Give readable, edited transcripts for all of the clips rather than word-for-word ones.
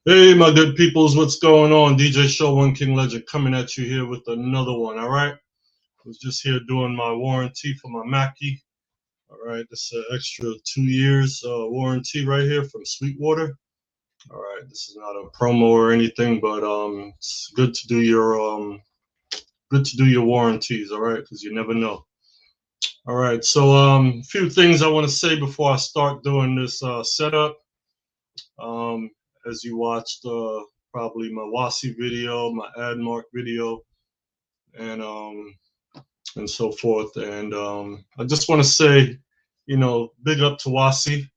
Hey, my good peoples, what's going on? DJ Show One King Legend coming at you here with another one. All right, was just here doing my warranty for my Mackie. All right, this is an extra 2 years warranty right here from Sweetwater. All right, this is not a promo or anything, but it's good to do your warranties. All right, because you never know. All right, so a few things I want to say before I start doing this setup. Um, as you watched probably my WASI video, my ADMARK video, and um, and so forth. And I just want to say, big up to WASI.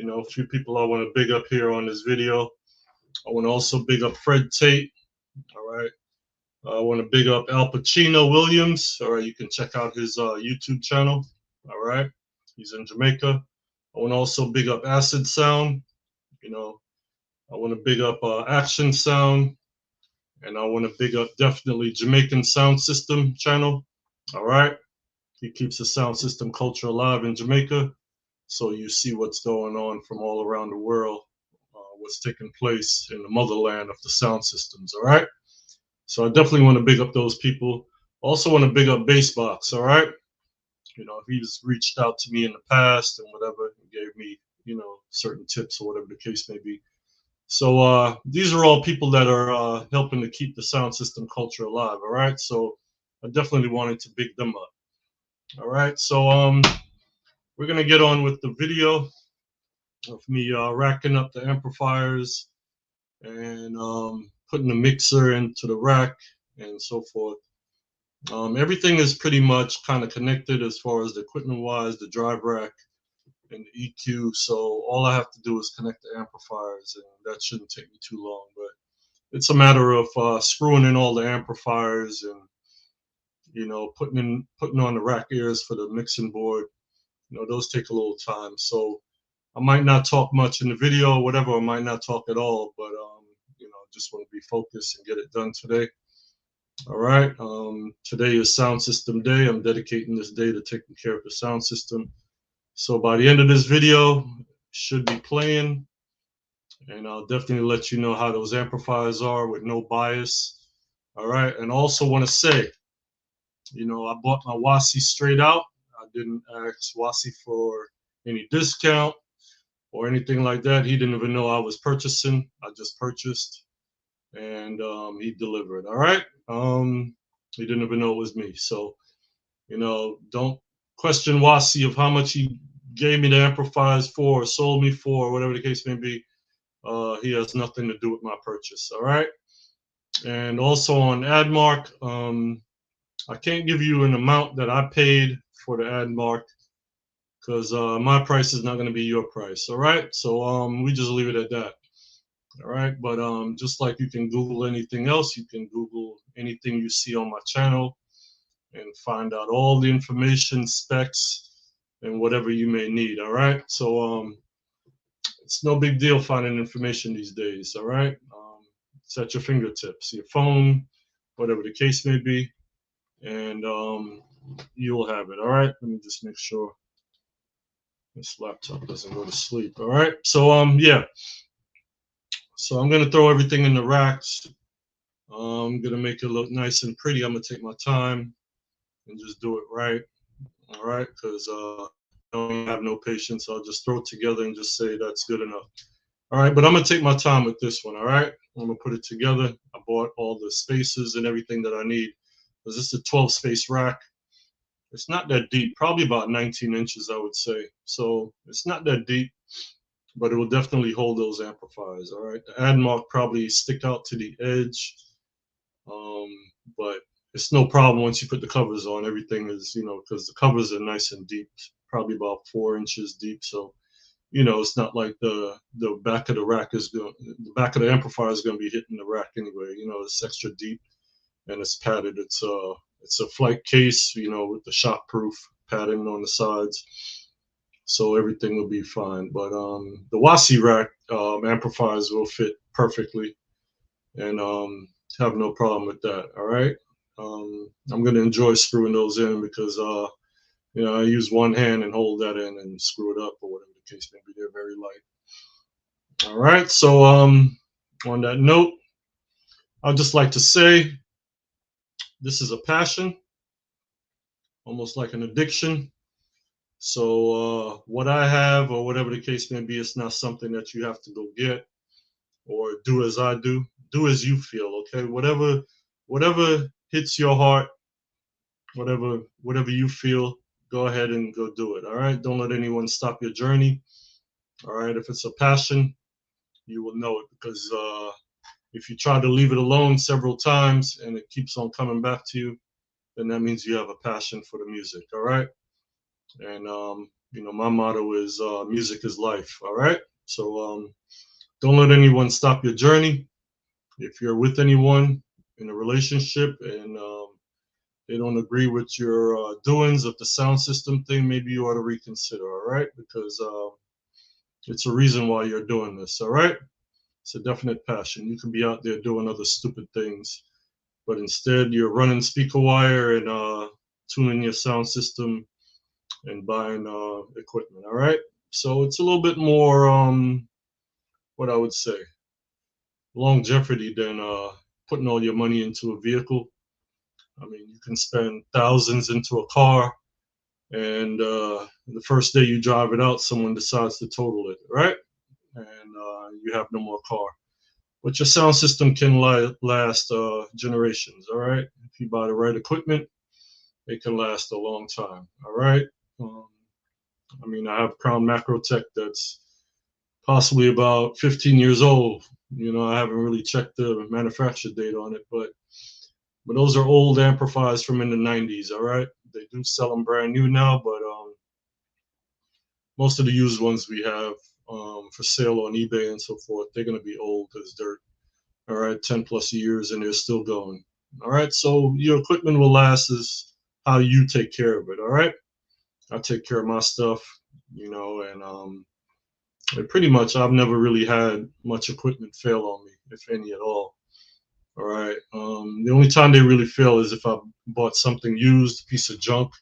A few people I want to big up here on this video. I want to also big up Fred Tate. All right. I want to big up Al Pacino Williams. All right. You can check out his YouTube channel. All right. He's in Jamaica. I want to also big up Acid Sound. You know, I want to big up Action Sound, and I want to big up definitely Jamaican Sound System channel. All right, he keeps the sound system culture alive in Jamaica, so you see what's going on from all around the world, what's taking place in the motherland of the sound systems. All right, so I definitely want to big up those people. Also want to big up Bassbox. All right, he's reached out to me in the past and whatever, and gave me certain tips or whatever the case may be. So these are all people that are helping to keep the sound system culture alive. All right. So I definitely wanted to big them up. All right. So we're gonna get on with the video of me racking up the amplifiers and putting the mixer into the rack and so forth. Everything is pretty much kind of connected as far as the equipment wise, the drive rack and the EQ. So all I have to do is connect the amplifiers, and that shouldn't take me too long. But it's a matter of screwing in all the amplifiers and putting on the rack ears for the mixing board. Those take a little time. So I might not talk much in the video or whatever. I might not talk at all, but just want to be focused and get it done today. All right. Today is Sound System Day. I'm dedicating this day to taking care of the sound system. So by the end of this video, should be playing, and I'll definitely let you know how those amplifiers are with no bias. All right, and also want to say, I bought my WASI straight out. I didn't ask WASI for any discount or anything like that. He didn't even know I was purchasing. I just purchased, and he delivered. All right, he didn't even know it was me. So, don't question WASI of how much he gave me the amplifiers for, or sold me for, or whatever the case may be. He has nothing to do with my purchase. All right. And also on ADMARK, I can't give you an amount that I paid for the ADMARK because my price is not going to be your price. All right. So we just leave it at that. All right. But just like you can Google anything else, you can Google anything you see on my channel and find out all the information, specs, and whatever you may need. All right. So it's no big deal finding information these days. All right. It's at your fingertips, your phone, whatever the case may be, and you'll have it. All right. Let me just make sure this laptop doesn't go to sleep. All right. So yeah. So I'm gonna throw everything in the racks. I'm gonna make it look nice and pretty. I'm gonna take my time and just do it right. All right, because I don't have no patience. I'll just throw it together and just say that's good enough. All right, but I'm gonna take my time with this one. All right, I'm gonna put it together. I bought all the spaces and everything that I need. Because this is a 12 space rack. It's not that deep, probably about 19 inches, I would say. So it's not that deep, but it will definitely hold those amplifiers. All right, the ADMARK probably stick out to the edge, but it's no problem once you put the covers on. Everything is, because the covers are nice and deep, probably about 4 inches deep. So it's not like the back of the rack is going, the back of the amplifier is going to be hitting the rack anyway. It's extra deep and it's padded. It's a flight case, with the shockproof padding on the sides, so everything will be fine. But the WASI rack amplifiers will fit perfectly, and have no problem with that. All right. I'm gonna enjoy screwing those in because I use one hand and hold that in and screw it up or whatever the case may be. They're very light. All right, so On that note, I'd just like to say this is a passion, almost like an addiction. So what I have, or whatever the case may be, it's not something that you have to go get or do as I do. Do as you feel, okay? Whatever hits your heart, whatever you feel, go ahead and go do it. All right. Don't let anyone stop your journey. All right. If it's a passion, you will know it, because if you try to leave it alone several times and it keeps on coming back to you, then that means you have a passion for the music. All right. And my motto is music is life. All right. So don't let anyone stop your journey. If you're with anyone in a relationship and they don't agree with your doings of the sound system thing, maybe you ought to reconsider. All right. Because it's a reason why you're doing this. All right. It's a definite passion. You can be out there doing other stupid things, but instead you're running speaker wire and tuning your sound system and buying equipment. All right. So it's a little bit more, what I would say, longevity than putting all your money into a vehicle. I mean, you can spend thousands into a car, and the first day you drive it out, someone decides to total it, right? And you have no more car. But your sound system can last generations, all right? If you buy the right equipment, it can last a long time, all right? Um, I mean, I have Crown Macro Tech that's possibly about 15 years old. I haven't really checked the manufacture date on it, but those are old amplifiers from in the 90s, all right? They do sell them brand new now, but most of the used ones we have for sale on eBay and so forth, they're going to be old as dirt, all right? 10 plus years, and they're still going, all right? So your equipment will last is how you take care of it, all right? I take care of my stuff, and pretty much I've never really had much equipment fail on me, if any at all. All right. The only time they really fail is if I bought something used, a piece of junk.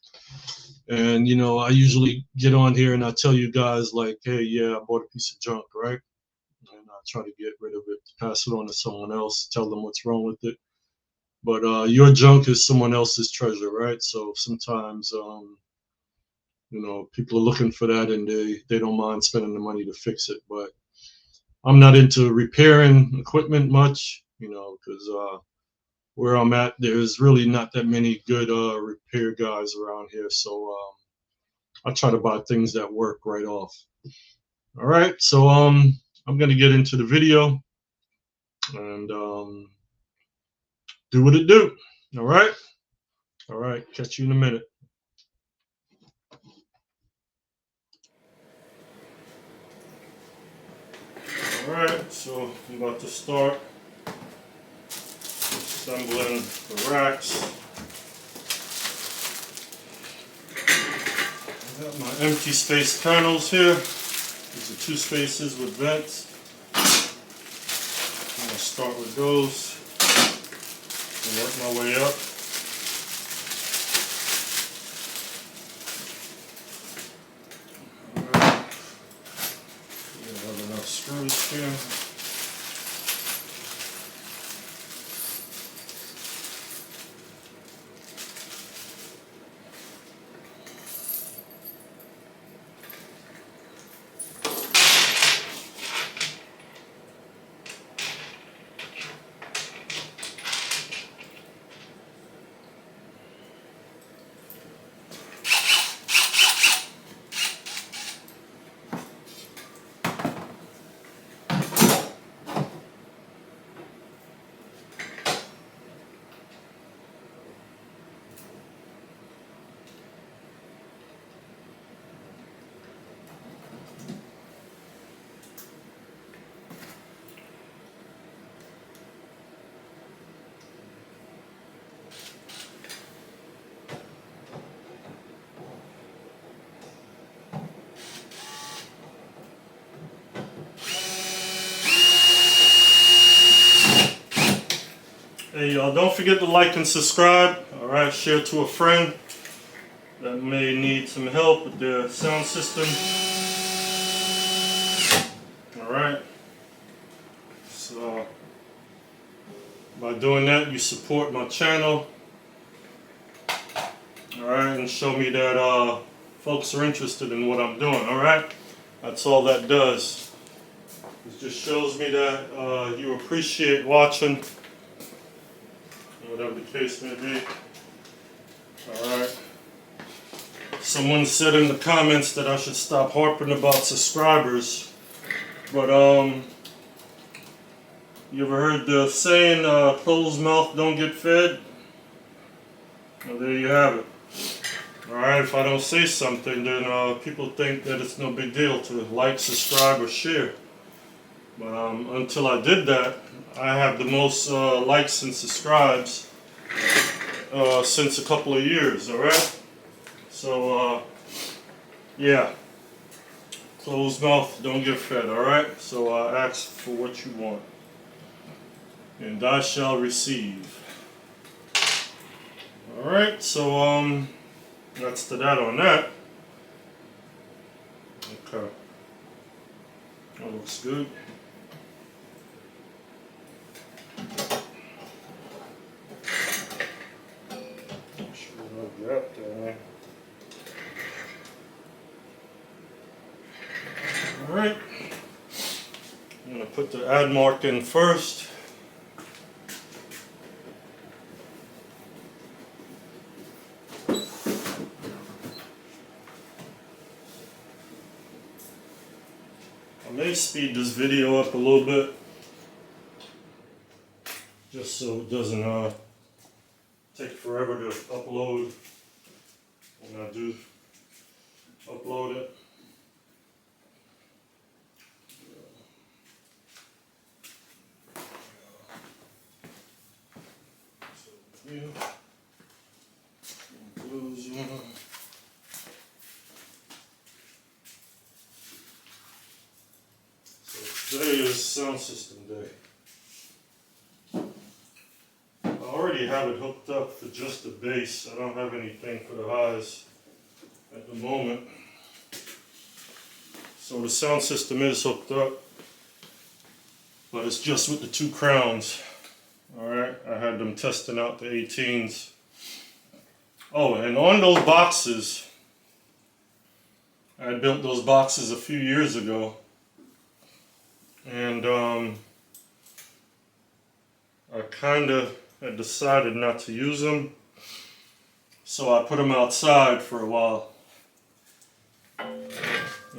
And, I usually get on here and I tell you guys, like, hey, yeah, I bought a piece of junk, right? And I try to get rid of it, pass it on to someone else, tell them what's wrong with it. But your junk is someone else's treasure, right? So sometimes, people are looking for that and they don't mind spending the money to fix it. But I'm not into repairing equipment much, because where I'm at, there's really not that many good repair guys around here. So I try to buy things that work right off. All right, so I'm gonna get into the video and do what it do. All right, catch you in a minute. All right, so I'm about to start assembling the racks. I got my empty space panels here. These are 2 spaces with vents. I'm going to start with those and work my way up. Alright. We have enough screws here. Hey y'all, don't forget to like and subscribe. Alright, share to a friend that may need some help with their sound system. Alright. So By doing that, you support my channel. Alright, and show me that folks are interested in what I'm doing, alright? That's all that does. It just shows me that you appreciate watching, whatever the case may be. Alright. Someone said in the comments that I should stop harping about subscribers. But you ever heard the saying, closed mouth don't get fed? Well, there you have it. Alright, if I don't say something, then people think that it's no big deal to like, subscribe, or share. But until I did that, I have the most likes and subscribes since a couple of years, alright? So, yeah. Closed mouth don't get fed, alright? So ask for what you want, and I shall receive. Alright, so that's to that on that. Okay. That looks good. Alright, I'm going to put the ADMARK in first. I may speed this video up a little bit, just so it doesn't take forever to upload when I do upload it. Yeah. Close one. So today is Soundsystem Day. I already have it hooked up for just the bass. I don't have anything for the highs at the moment. So the sound system is hooked up, but it's just with the two crowns. Alright, I had them testing out the 18s. Oh, and on those boxes, I built those boxes a few years ago, and I kind of had decided not to use them, so I put them outside for a while.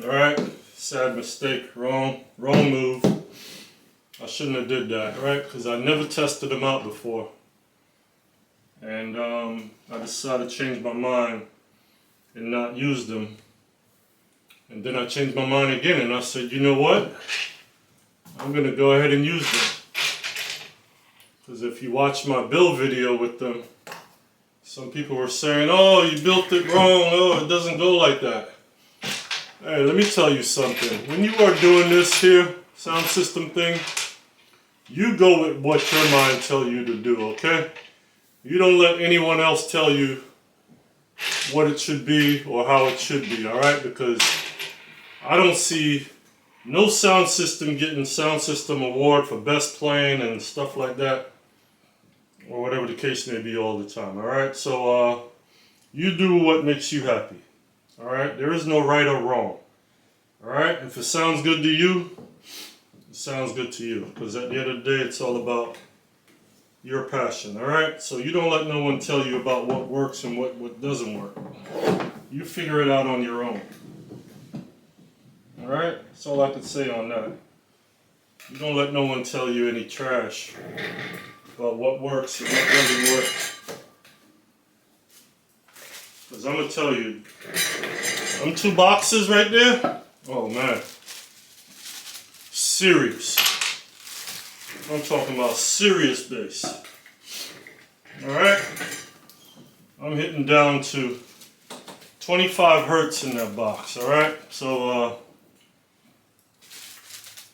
Alright, sad mistake, wrong move. I shouldn't have did that, right? Because I never tested them out before. And I decided to change my mind and not use them. And then I changed my mind again and I said, you know what? I'm going to go ahead and use them. Because if you watch my build video with them, some people were saying, oh, you built it wrong, oh, it doesn't go like that. Hey, let me tell you something. When you are doing this here, sound system thing, you go with what your mind tells you to do, okay? You don't let anyone else tell you what it should be or how it should be, alright? Because I don't see no sound system getting sound system award for best playing and stuff like that, or whatever the case may be all the time, alright? So, you do what makes you happy, alright? There is no right or wrong, alright? If it sounds good to you, it sounds good to you, because at the end of the day, it's all about your passion, alright? So you don't let no one tell you about what works and what doesn't work. You figure it out on your own. Alright? That's all I can say on that. You don't let no one tell you any trash about what works and what doesn't work. Because I'm going to tell you, them two boxes right there, oh man. Serious. I'm talking about serious bass. Alright? I'm hitting down to 25 hertz in that box, alright? So,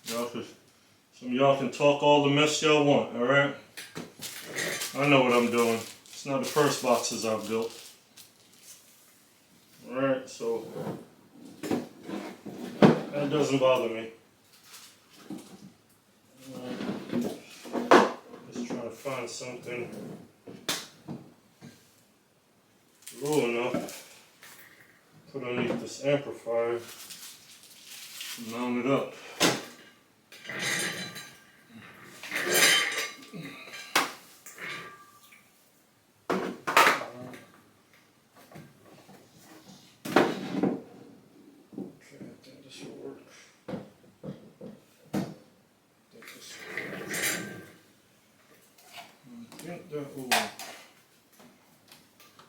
some of y'all can talk all the mess y'all want, alright? I know what I'm doing. It's not the first boxes I've built. Alright, so that doesn't bother me. Just trying to find something low enough, put underneath this amplifier, and mount it up.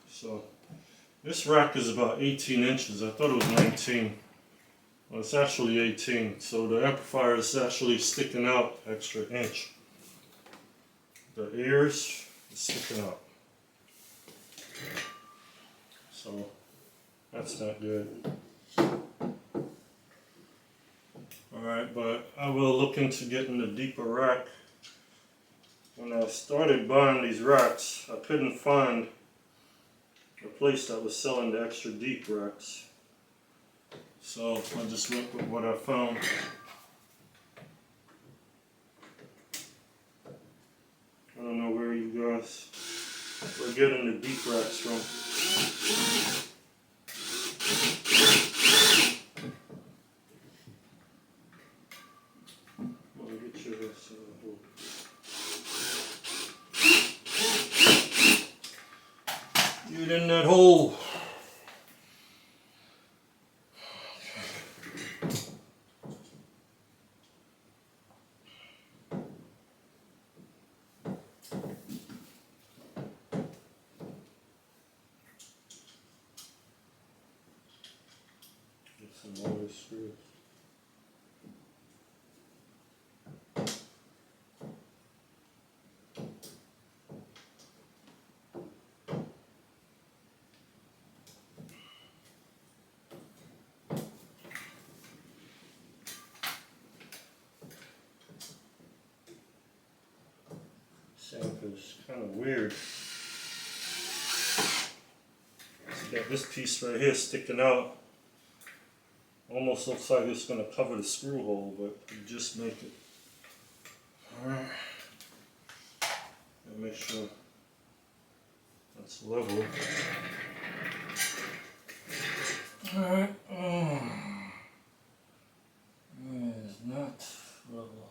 So this rack is about 18 inches. I thought it was 19. Well, it's actually 18. So the amplifier is actually sticking out extra inch. The ears is sticking out. So that's not good. Alright, but I will look into getting a deeper rack. When I started buying these racks, I couldn't find a place that was selling the extra deep racks. So I just went with what I found. I don't know where you guys were getting the deep racks from. Get in that hole. Get some more screws. Is kind of weird. It's got this piece right here sticking out. Almost looks like it's going to cover the screw hole, but you just make it. Alright. And make sure that's level. Alright. It is not level.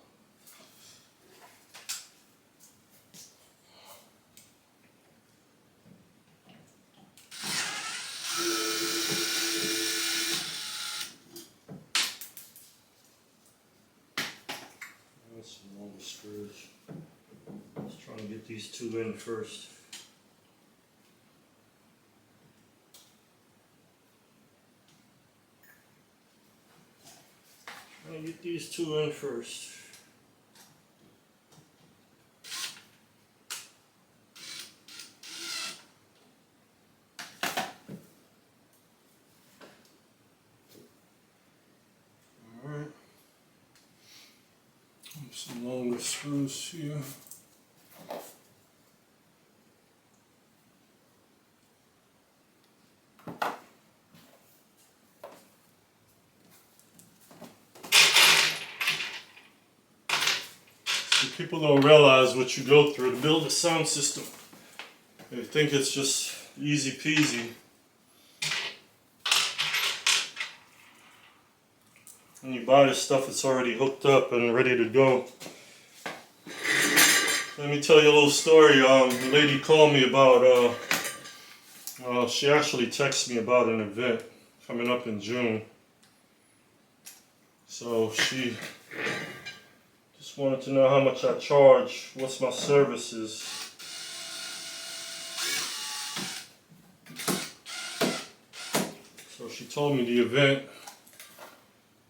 Some longer screws. Just trying to get these two in first. Trying to get these two in first. Some longer screws here. See, people don't realize what you go through to build a sound system. They think it's just easy peasy. When you buy this stuff, it's already hooked up and ready to go. Let me tell you a little story. The lady called me about, she actually texted me about an event coming up in June. So she just wanted to know how much I charge, what's my services. So she told me the event.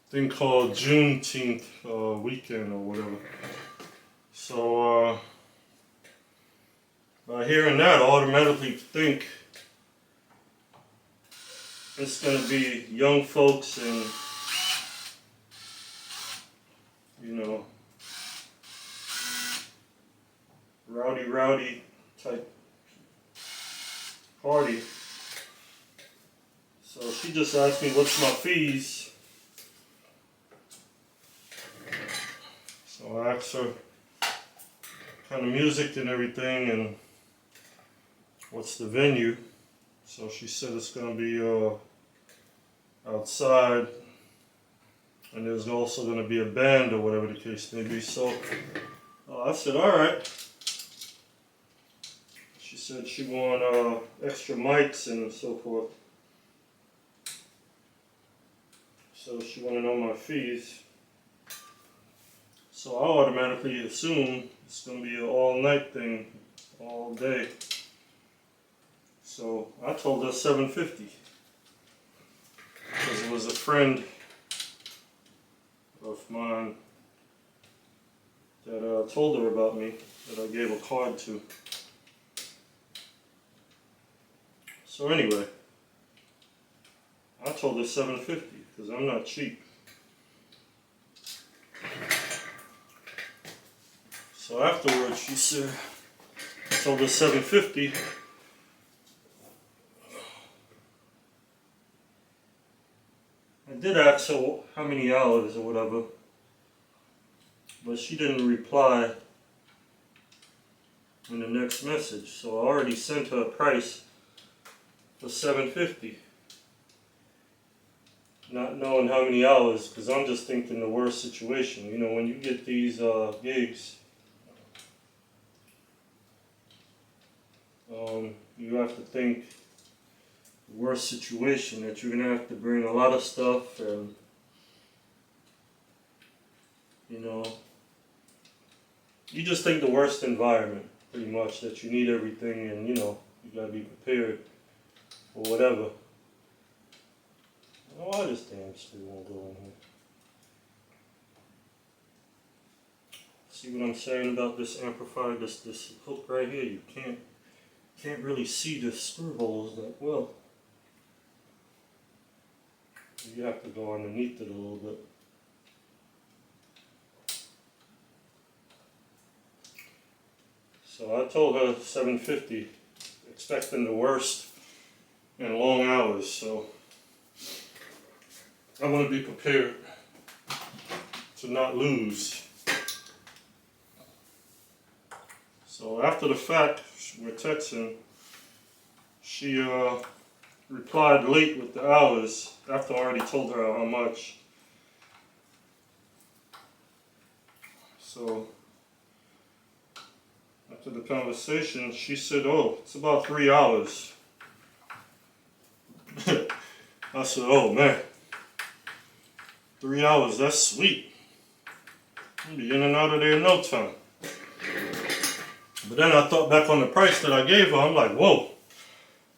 Thing called Juneteenth weekend or whatever. So by hearing that, I automatically think it's going to be young folks and, you know, rowdy type party. So she just asked me what's my fees. So I asked her kind of music and everything, and what's the venue. So she said it's going to be outside, and there's also going to be a band or whatever the case may be. So I said, all right. She said she wanted extra mics and so forth. So she wanted to know my fees. So I automatically assume it's going to be an all-night thing, all day. So I told her $750 because it was a friend of mine that told her about me, that I gave a card to. So anyway, I told her $750 because I'm not cheap. So afterwards, she said, I told her $750. I did ask her how many hours or whatever, but she didn't reply in the next message. So I already sent her a price for $750, not knowing how many hours, because I'm just thinking the worst situation. You know, when you get these gigs, you have to think the worst situation, that you're going to have to bring a lot of stuff, and you know, you just think the worst environment, pretty much, that you need everything, and you know, you got to be prepared for whatever. Oh, I just damn still won't go in here. See what I'm saying about this amplifier, this hook right here? You can't really see the screw holes that well. You have to go underneath it a little bit. So I told her $750, expecting the worst and long hours. So I want to be prepared to not lose. So after the fact, we're texting. She replied late with the hours after I already told her how much. So after the conversation, she said, "Oh, it's about 3 hours." I said, "Oh man, 3 hours, that's sweet. I'll be in and out of there in no time." But then I thought back on the price that I gave her. I'm like, whoa,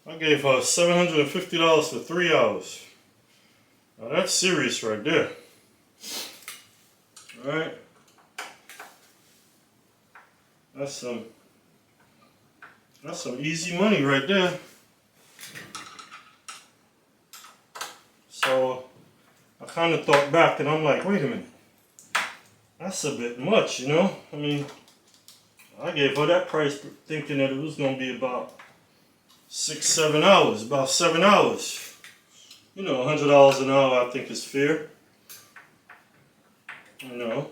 I gave her $750 for 3 hours. Now that's serious right there. Alright? That's some easy money right there. So I kind of thought back, and I'm like, wait a minute, that's a bit much, you know? I mean, I gave her that price thinking that it was going to be about 6-7 hours, about 7 hours. You know, $100 an hour I think is fair. You know,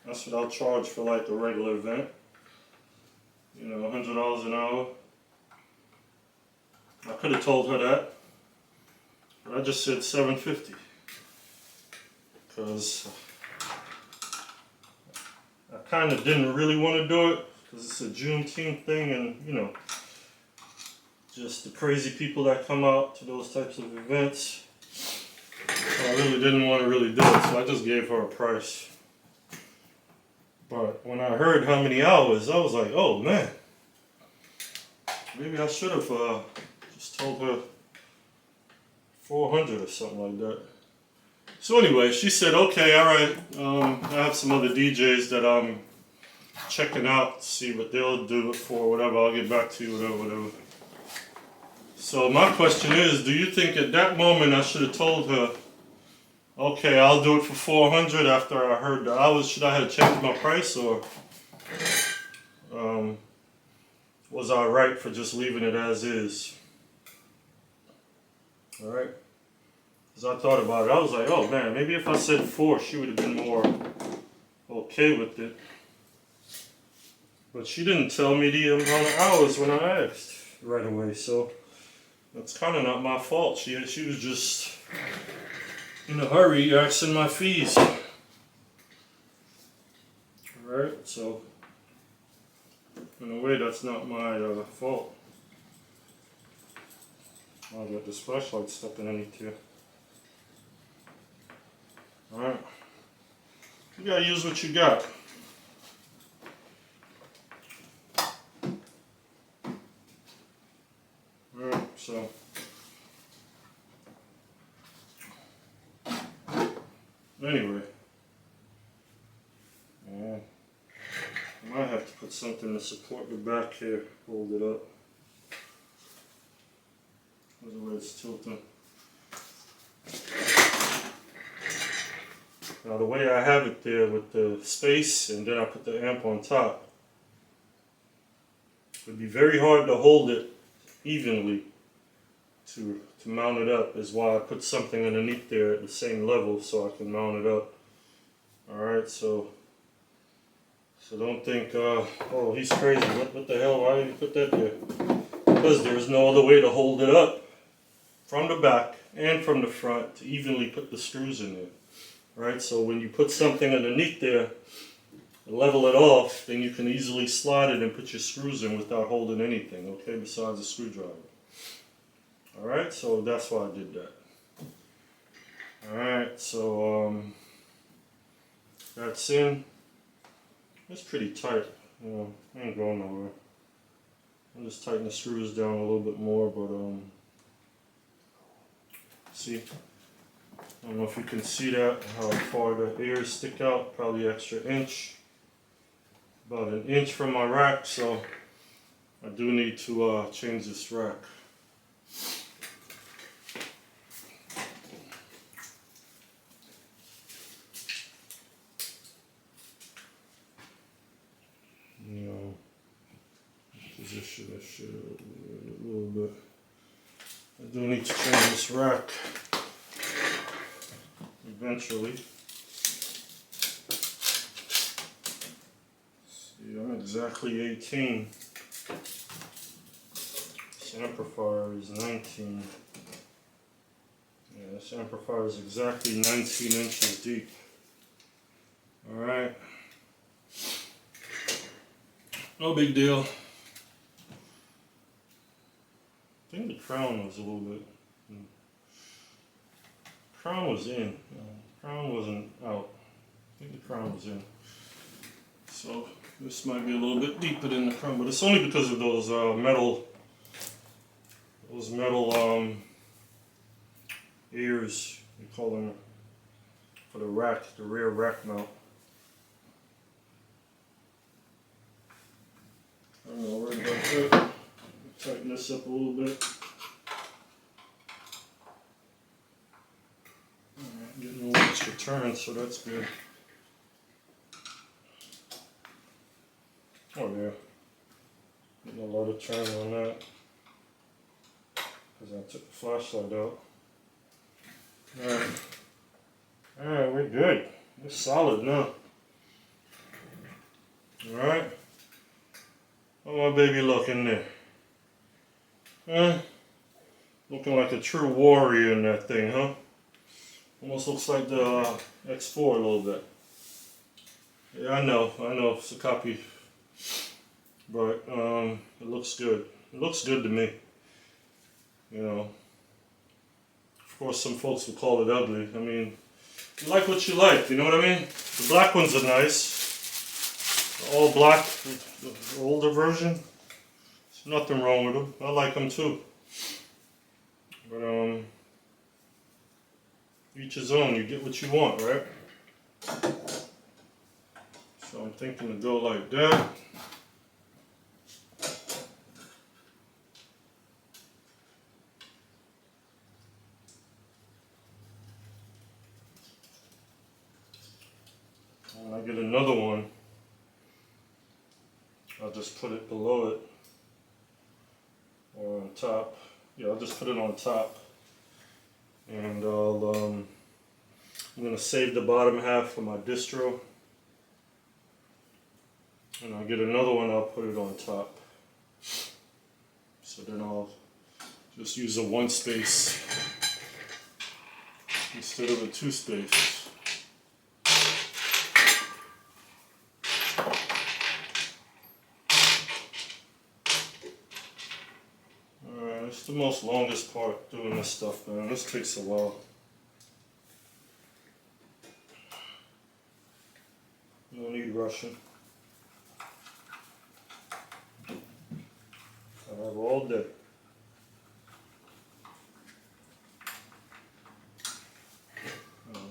that's what I'll charge for like a regular event. You know, $100 an hour. I could have told her that, but I just said $750 because I kind of didn't really want to do it because it's a Juneteenth thing, and you know, just the crazy people that come out to those types of events. So I really didn't want to really do it, so I just gave her a price. But when I heard how many hours, I was like, oh man, maybe I should have just told her 400 or something like that. So anyway, she said, okay, all right, I have some other DJs that I'm checking out to see what they'll do it for, whatever, I'll get back to you, whatever. So my question is, do you think at that moment I should have told her, okay, I'll do it for 400 after I heard the hours? Should I have changed my price, or was I right for just leaving it as is? Alright? Because I thought about it. I was like, oh man, maybe if I said 4, she would have been more okay with it. But she didn't tell me the amount of hours when I asked right away, so that's kind of not my fault. She was just in a hurry asking my fees. Alright, so in a way that's not my fault. I got this flashlight stuck underneath here. Alright. You gotta use what you got. Alright, so anyway. Yeah. I might have to put something to support the back here, hold it up. Otherwise it's tilting. Now the way I have it there with the space and then I put the amp on top, it would be very hard to hold it evenly to mount it up, is why I put something underneath there at the same level so I can mount it up. Alright, so don't think, oh, he's crazy, what the hell, why did you put that there? Because there's no other way to hold it up from the back and from the front to evenly put the screws in there. Right, so when you put something underneath there, level it off, then you can easily slide it and put your screws in without holding anything, okay, besides a screwdriver. Alright, so that's why I did that. Alright, so that's in. It's pretty tight, you know, I ain't going nowhere. I'll just tighten the screws down a little bit more, but see, I don't know if you can see that, how far the ears stick out, probably extra inch. About an inch from my rack, so I do need to change this rack. You know, position this shit a little bit. I do need to change this rack eventually. See, I'm exactly 18. This amplifier is 19. Yeah, this amplifier is exactly 19 inches deep. Alright. No big deal. I think the crown was a little bit. Crown was in. Crown wasn't out. I think the crown was in. So this might be a little bit deeper than the crown, but it's only because of those metal ears, we call them, for the rack, the rear rack mount. I don't know, right about that. Tighten this up a little bit. Alright, getting a little extra turn, so that's good. Oh yeah, getting a lot of turn on that because I took the flashlight out. Alright, we're good. We're solid now. Alright. How my baby looking there? Huh? Looking like a true warrior in that thing, huh? Almost looks like the X4 a little bit. Yeah, I know, it's a copy. But it looks good. It looks good to me. You know. Of course, some folks will call it ugly. I mean, you like what you like, you know what I mean? The black ones are nice. The all black, the older version. There's nothing wrong with them. I like them too. But each his own. You get what you want, right? So I'm thinking to go like that. When I get another one, I'll just put it below it or on top. Yeah, I'll just put it on top, and I'm gonna save the bottom half for my distro. And I'll get another one, I'll put it on top. So then I'll just use a 1 space instead of a 2 space. Alright, it's the most longest part doing this stuff, man. This takes a while. No need rushing. I have all day.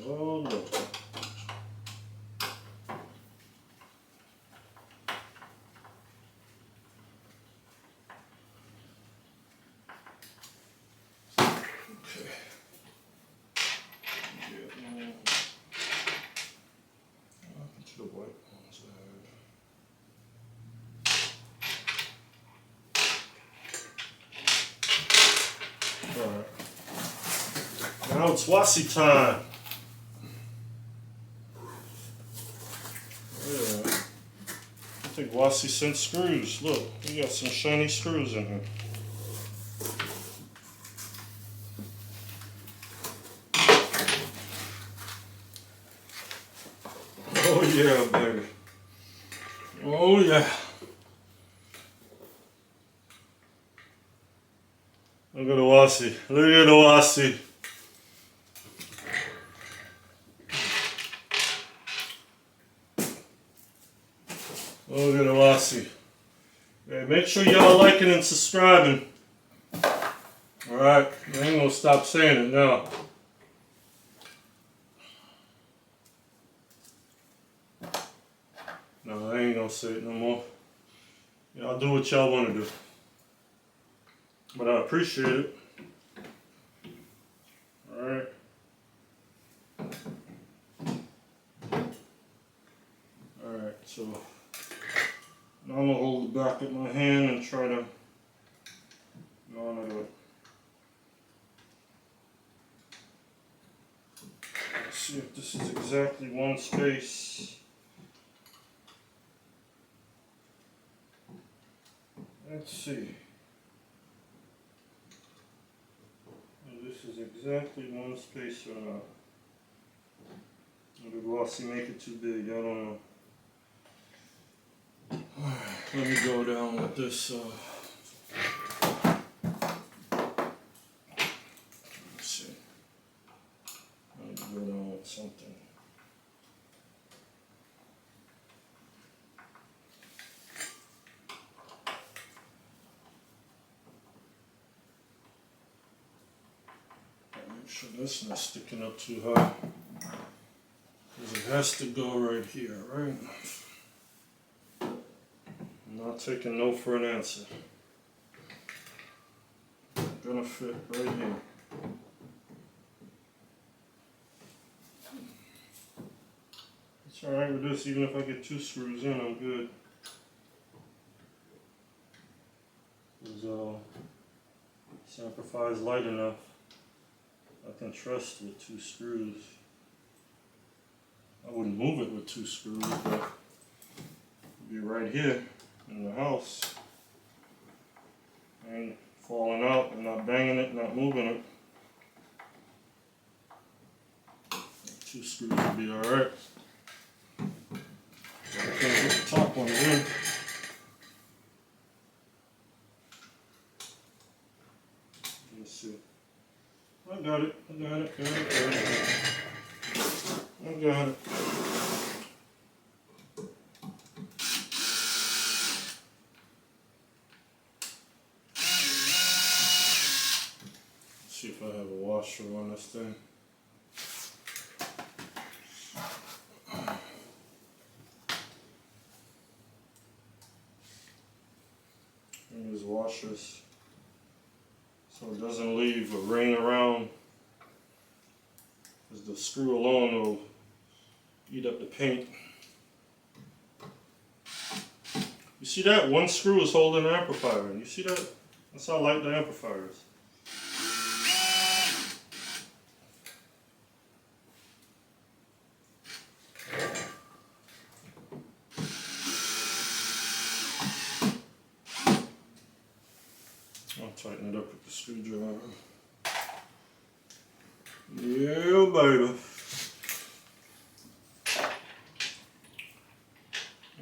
All day. Okay. Yeah, to the white ones there. Alright. Now it's WASI time. Yeah. I think WASI sent screws. Look, we got some shiny screws in here. Oh yeah, baby. Oh yeah. Look at the WASI. Look at the WASI. Look at the WASI. Hey, make sure y'all liking and subscribing. Alright, I ain't gonna stop saying it now. No, I ain't gonna say it no more. Y'all do what y'all wanna do. But I appreciate it. Alright. Alright, so now I'm gonna hold it back with my hand and try to monitor it. Let's see if this is exactly 1 space. Let's see. If this is exactly 1 space or not. Or did WASI make it too big? I don't know. Let me go down with this. Let's see. Let me go down with something. Make sure this not sticking up too high. Because it has to go right here, right? I'm not taking no for an answer. Gonna fit right here. It's alright with this, even if I get 2 screws in, I'm good. Because this amplifier is light enough. I can trust with 2 screws. I wouldn't move it with 2 screws, but it'd be right here in the house. I ain't falling out, I'm not banging it, not moving it. 2 screws would be alright. I can't get the top ones in. Let's see. I got it. I got it. I got it. Let's see if I have a washer on this thing. Use washers so it doesn't leave a ring around, because the screw alone will eat up the paint. You see that? 1 screw is holding the amplifier in. You see that? That's how light the amplifier is. Tighten it up with the screwdriver. Yeah, baby.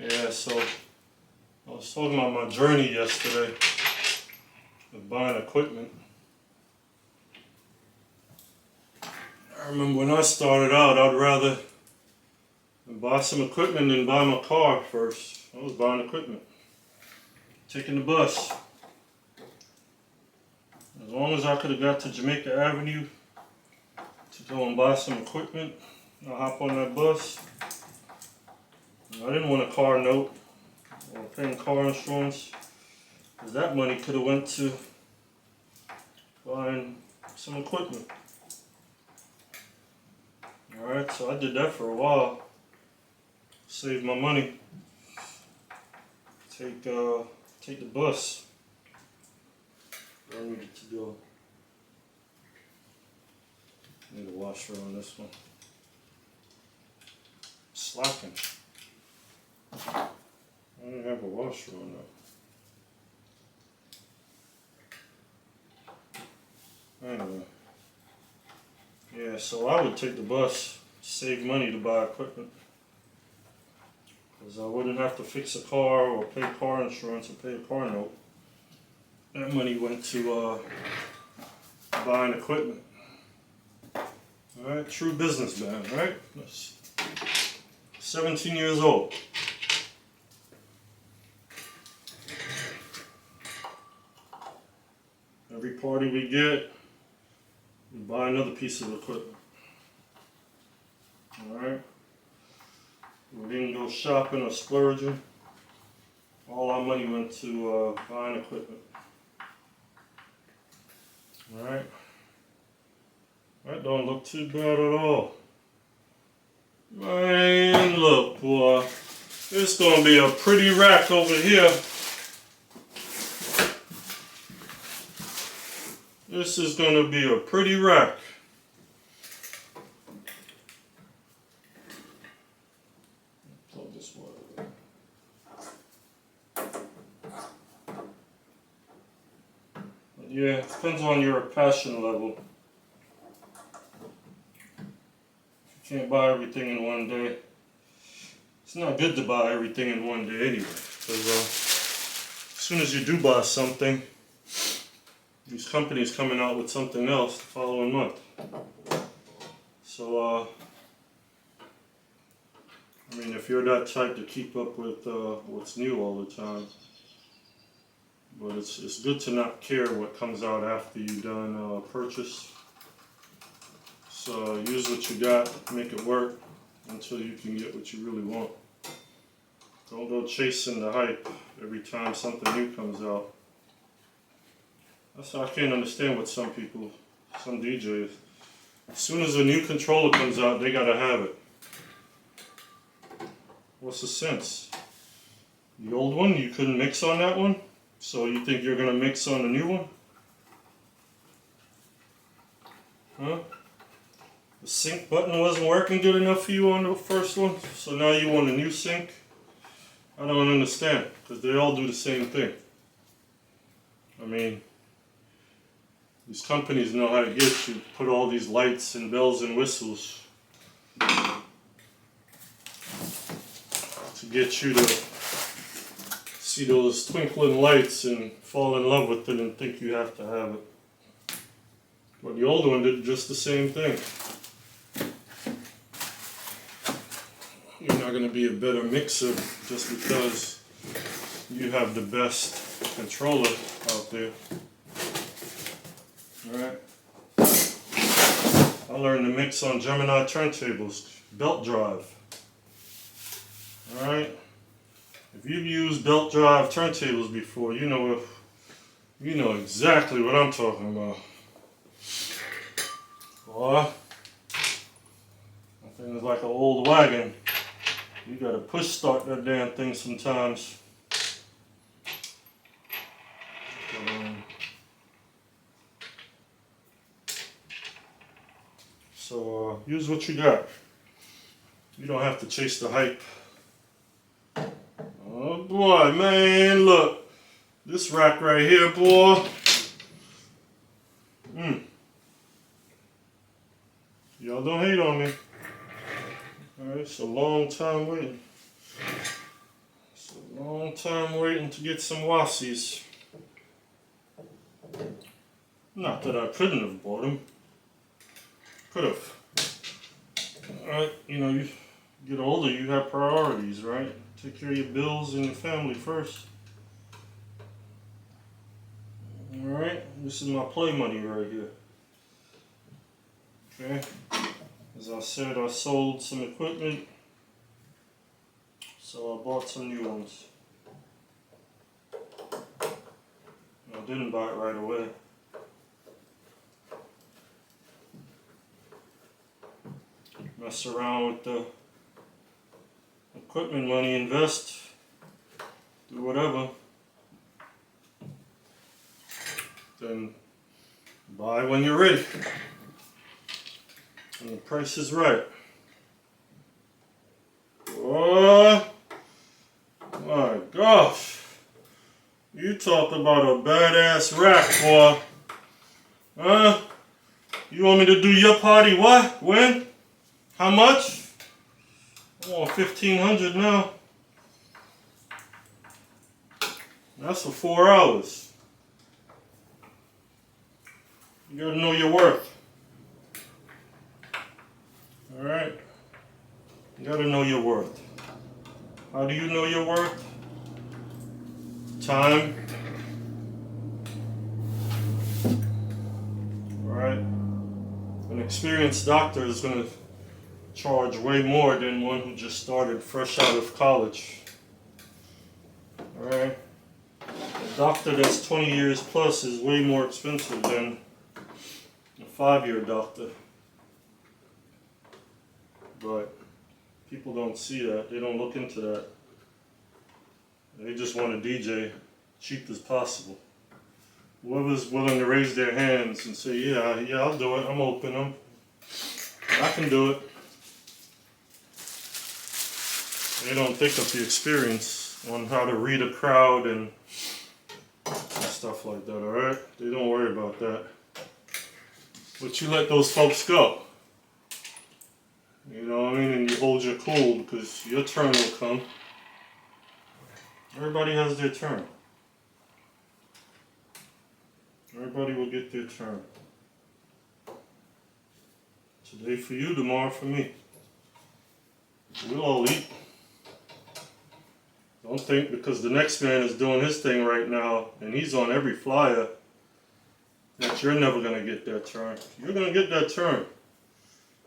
Yeah, so I was talking about my journey yesterday with buying equipment. I remember when I started out, I'd rather buy some equipment than buy my car first. I was buying equipment. Taking the bus. As long as I could have got to Jamaica Avenue to go and buy some equipment, I'll hop on that bus. I didn't want a car note or paying car insurance, because that money could have went to buying some equipment. Alright, so I did that for a while. Saved my money. Take the bus. What I needed to do. I need a washer on this one. Slacking. I don't have a washer on that. Anyway. Yeah, so I would take the bus to save money to buy equipment. Because I wouldn't have to fix a car or pay car insurance or pay a car note. That money went to buying equipment. Alright, true businessman, right? That's 17 years old. Every party we get, we buy another piece of equipment. Alright? We didn't go shopping or splurging. All our money went to buying equipment. Alright? That don't look too bad at all. Man, look, boy. It's gonna be a pretty rack over here. This is gonna be a pretty rack. Plug this wire. Yeah, it depends on your passion level. You can't buy everything in one day. It's not good to buy everything in one day anyway, because as soon as you do buy something, these companies coming out with something else the following month. So, I mean, if you're that type to keep up with what's new all the time, but it's good to not care what comes out after you've done purchase. So use what you got, make it work until you can get what you really want. Don't go chasing the hype every time something new comes out. That's why I can't understand what some people, some DJs, as soon as a new controller comes out, they gotta have it. What's the sense? The old one, you couldn't mix on that one? So you think you're gonna mix on the new one? Huh? The sync button wasn't working good enough for you on the first one, so now you want a new sync? I don't understand, because they all do the same thing. I mean, these companies know how to get you, put all these lights and bells and whistles to get you to see those twinkling lights and fall in love with it and think you have to have it. But the old one did just the same thing. You're not going to be a better mixer just because you have the best controller out there. Alright. I learned to mix on Gemini turntables, belt drive. Alright. If you've used belt drive turntables before, you know exactly what I'm talking about. Boy, that thing is like an old wagon. You gotta push start that damn thing sometimes. So use what you got. You don't have to chase the hype. Oh boy, man, look. This rack right here, boy. It's a long time waiting. It's a long time waiting to get some WASIs. Not that I couldn't have bought them. Could have. Alright, you know, you get older, you have priorities, right? Take care of your bills and your family first. Alright, this is my play money right here. Okay, as I said, I sold some equipment, so I bought some new ones. I didn't buy it right away. Mess around with the equipment money, invest, do whatever. Then buy when you're ready. And the price is right. Oh my gosh. You talk about a badass rack, boy. Huh? You want me to do your party what? When? How much? I want $1,500 now. That's for 4 hours. You gotta know your worth. Alright? You gotta know your worth. How do you know your worth? Time. Alright? An experienced doctor is gonna charge way more than one who just started fresh out of college. Alright? A doctor that's 20 years plus is way more expensive than a 5-year doctor. But people don't see that. They don't look into that. They just want to DJ cheap as possible. Whoever's willing to raise their hands and say, yeah, I'll do it. I'm open. I can do it. They don't think of the experience on how to read a crowd and stuff like that, alright? They don't worry about that. But you let those folks go. You know what I mean? And you hold your cool because your turn will come. Everybody has their turn. Everybody will get their turn. Today for you, tomorrow for me. We'll all eat. Don't think because the next man is doing his thing right now and he's on every flyer that you're never going to get that turn. You're going to get that turn.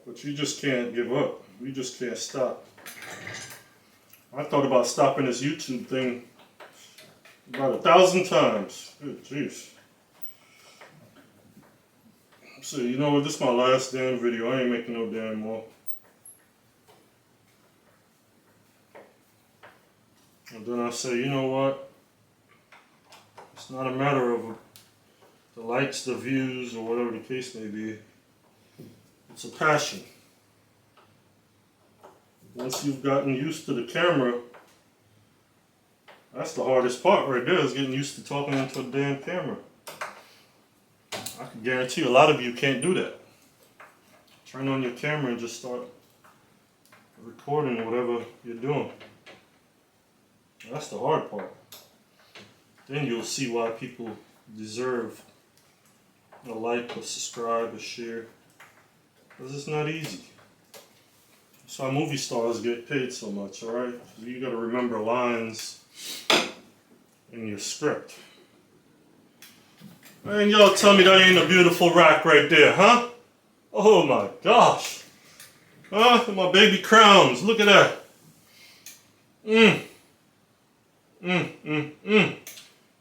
But you just can't give up. You just can't stop. I thought about stopping this YouTube thing about 1,000 times. Good jeez. So, you know what? This is my last damn video. I ain't making no damn more. And then I say, you know what? It's not a matter of the likes, the views, or whatever the case may be. It's a passion. Once you've gotten used to the camera, that's the hardest part right there, is getting used to talking into a damn camera. I can guarantee a lot of you can't do that. Turn on your camera and just start recording whatever you're doing. That's the hard part. Then you'll see why people deserve a like, a subscribe, a share. Because it's not easy. That's why movie stars get paid so much, alright? You gotta remember lines in your script. Man, y'all tell me that ain't a beautiful rack right there, huh? Oh my gosh. Huh? My baby crowns, look at that.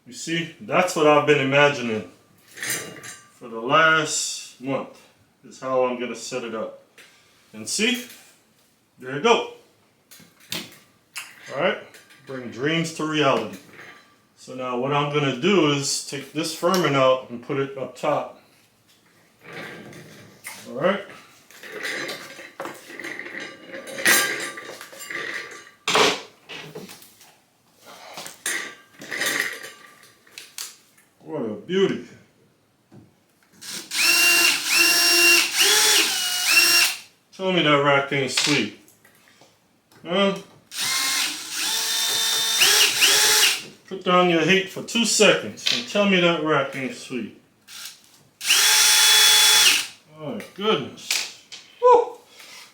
You see, that's what I've been imagining for the last month, is how I'm gonna set it up. And see, there you go. Alright, bring dreams to reality. So now what I'm gonna do is take this firmament out and put it up top. Alright. What a beauty. Tell me that rack ain't sweet. Huh? Put down your hate for 2 seconds and tell me that rack ain't sweet. Oh my goodness. Woo.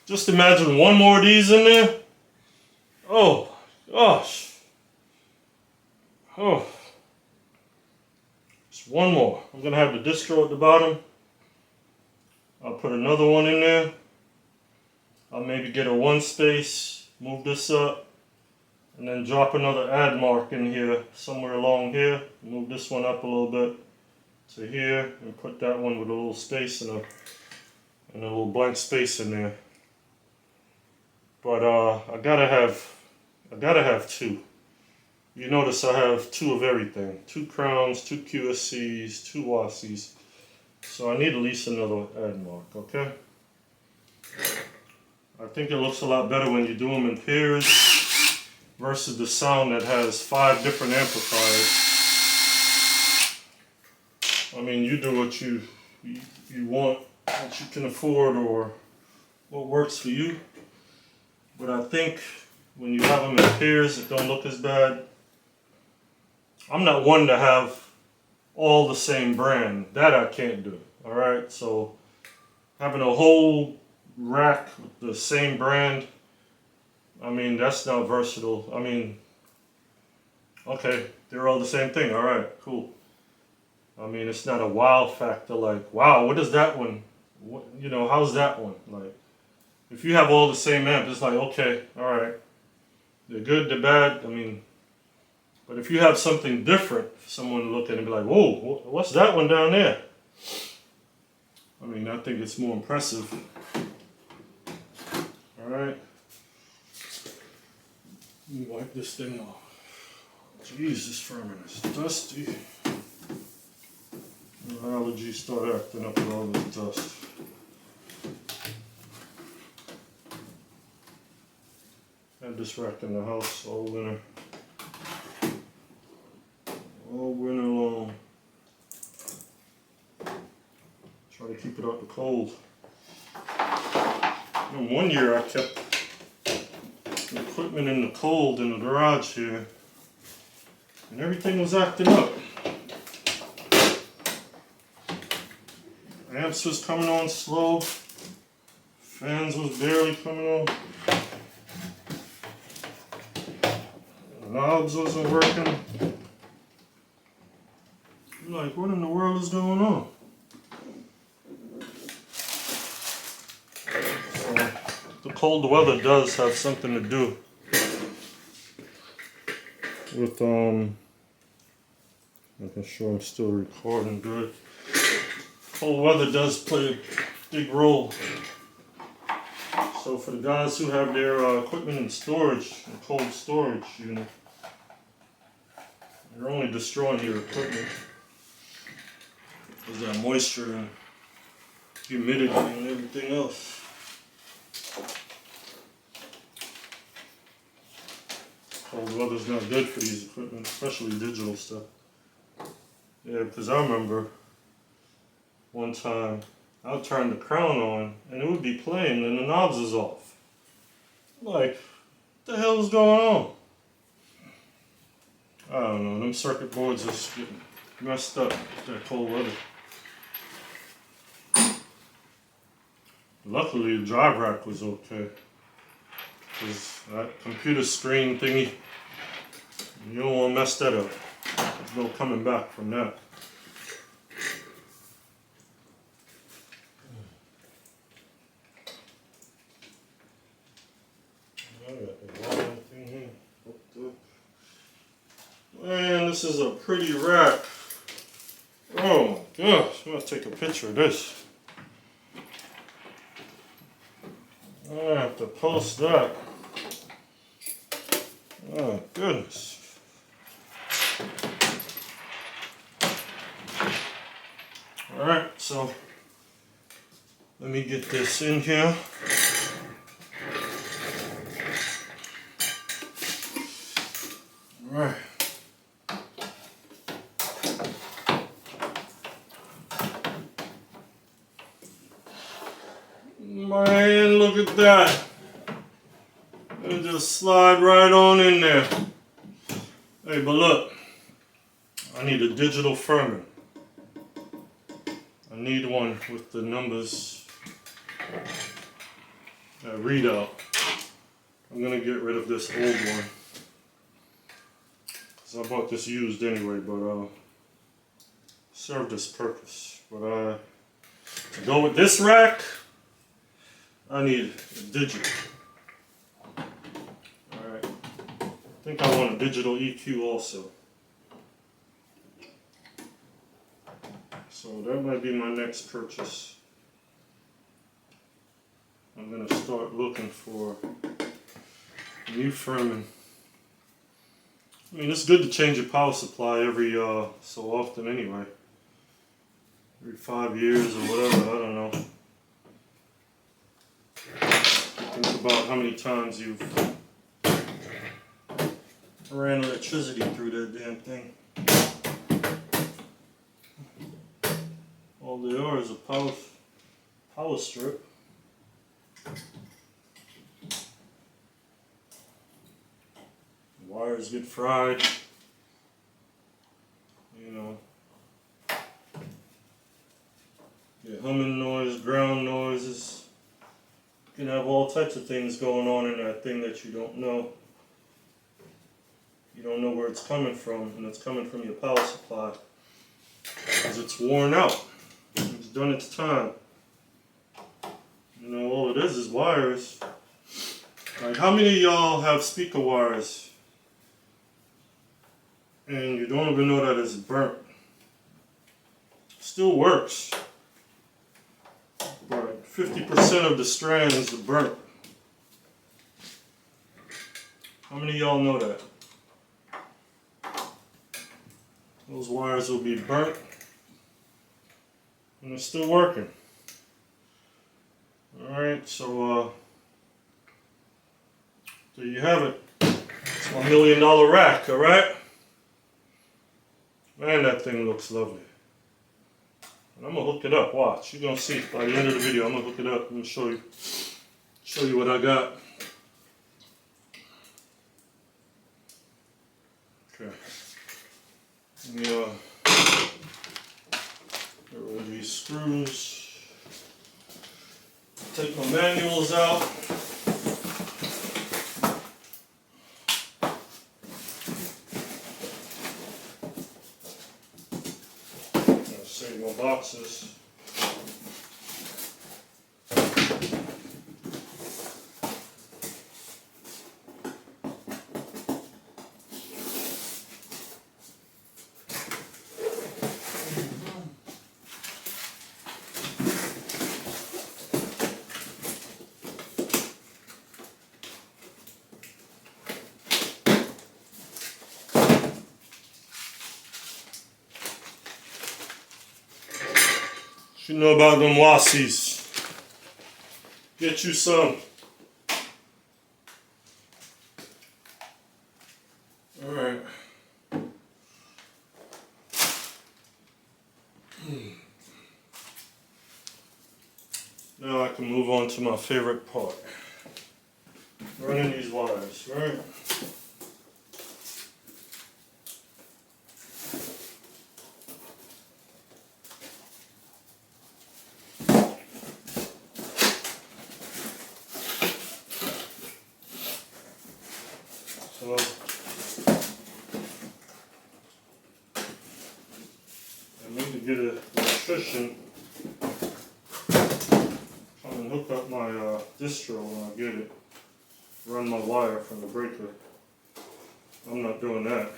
Just imagine one more of these in there. Oh gosh. Oh. Just one more. I'm gonna have the distro at the bottom. I'll put another one in there. I'll maybe get a 1 space, move this up, and then drop another ADMARK in here, somewhere along here. Move this one up a little bit to here, and put that one with a little space and a little blank space in there. But I gotta have 2. You notice I have 2 of everything. 2 crowns, 2 QSCs, 2 WASIs. So I need at least another ADMARK, okay? I think it looks a lot better when you do them in pairs versus the sound that has 5 different amplifiers. I mean, you do what you want, what you can afford, or what works for you. But I think when you have them in pairs, it don't look as bad. I'm not one to have all the same brand. That I can't do. Alright, so having a whole rack with the same brand, I mean, that's not versatile. I mean, okay, they're all the same thing. Alright, cool. I mean, it's not a wow factor like, wow, what is that one? What, you know, how's that one? Like, if you have all the same amp, it's like, okay, alright. They're good, they're bad. I mean, but if you have something different, someone look at it and be like, whoa, what's that one down there? I mean, I think it's more impressive. Alright. Let me wipe this thing off. Jesus, Furman, it's dusty. My allergies start acting up with all this dust. Had this rack in the house all winter. All winter long. Try to keep it out the cold. And one year I kept the equipment in the cold in the garage here, and everything was acting up. Amps was coming on slow. Fans was barely coming on. The knobs wasn't working. I'm like, what in the world is going on? So, the cold weather does have something to do with, making sure I'm still recording good. Cold weather does play a big role. So for the guys who have their equipment in storage, in cold storage unit, you're only destroying your equipment. There's that moisture and humidity and everything else. Cold weather's not good for these equipment, especially digital stuff. Yeah, because I remember one time I would turn the crown on and it would be playing and the knobs was off. Like, what the hell is going on? I don't know, them circuit boards are getting messed up with that cold weather. Luckily the drive rack was okay. Because that computer screen thingy, you don't want to mess that up. There's no coming back from that. Man, this is a pretty rack. Oh my gosh, I'm gonna take a picture of this. I have to post that. Oh goodness. Alright, so let me get this in here. Alright. Man, look at that. It just just slide right on in there. Hey, but look, I need a digital firming. I need one with the numbers that readout. I'm gonna get rid of this old one. So I bought this used anyway, but served this purpose. But to go with this rack, I need a digital. Alright. I think I want a digital EQ also. So that might be my next purchase. I'm going to start looking for new firming. I mean, it's good to change your power supply every so often anyway. Every 5 years or whatever, I don't know. Think about how many times you've ran electricity through that damn thing. All they are is a power strip. Wires get fried. You know. Get humming noise, ground noises. You can have all types of things going on in that thing that you don't know. You don't know where it's coming from, and it's coming from your power supply. Because it's worn out. It's done its time. You know, all it is wires. Like, how many of y'all have speaker wires and you don't even know that it's burnt? Still works, but 50% of the strands are burnt. How many of y'all know that? Those wires will be burnt and they're still working. Alright, so there you have it. It's my $1 million rack, alright? Man, that thing looks lovely. And I'm gonna hook it up, watch. You're gonna see by the end of the video. I'm gonna hook it up and show you what I got. Okay. Let me get rid of these screws. Take my manuals out. Save my boxes. You know about them WASIs. Get you some. Alright. Now I can move on to my favorite part. Running these wires, right? So I need to get an electrician come and hook up my distro when I get it. Run my wire from the breaker. I'm not doing that.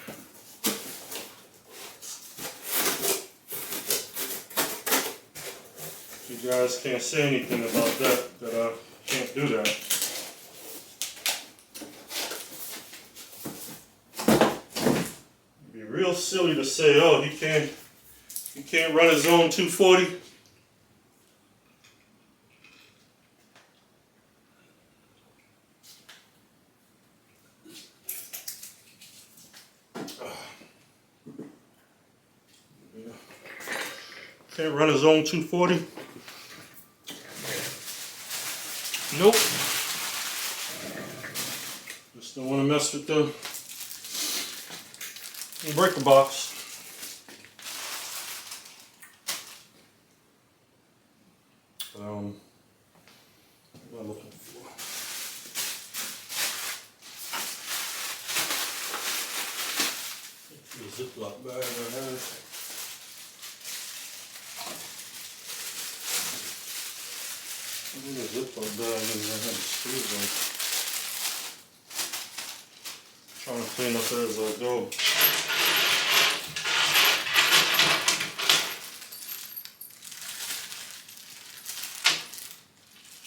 You guys can't say anything about that I can't do that. It'd be real silly to say, oh, he can't run his own 240. Can't run his own 240. Nope. Just don't want to mess with the breaker box. What am I looking for? The Ziploc bag I have. I think the Ziploc bag is I have the screws on. Trying to clean up as I go.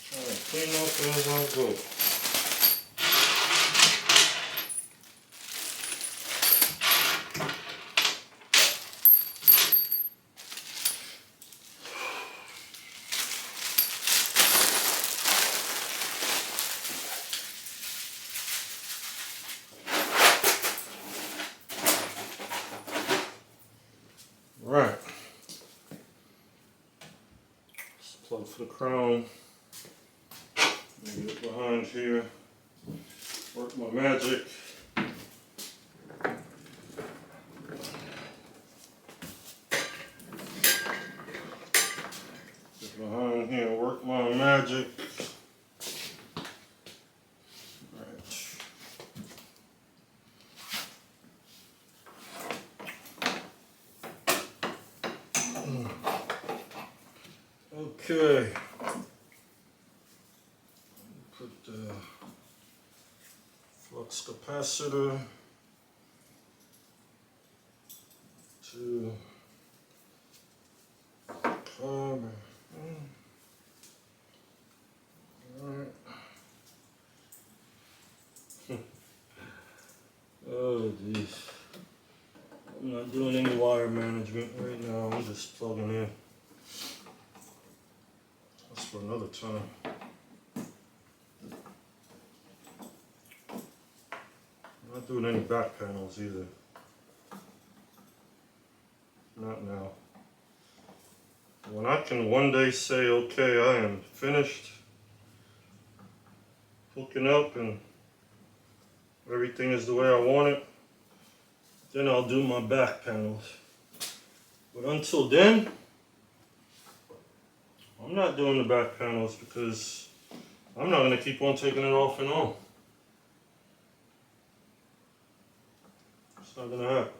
Trying to clean up as I go. Right. Just plug for the crown. Get behind here. Work my magic. Get behind here. Work my magic. Okay, put the flux capacitor to carb. Alright. Oh geez. I'm not doing any wire management right now, I'm just plugging in. For another time. I'm not doing any back panels either. Not now. When I can one day say, okay, I am finished hooking up and everything is the way I want it, then I'll do my back panels. But until then, I'm not doing the back panels because I'm not going to keep on taking it off and on. It's not going to happen.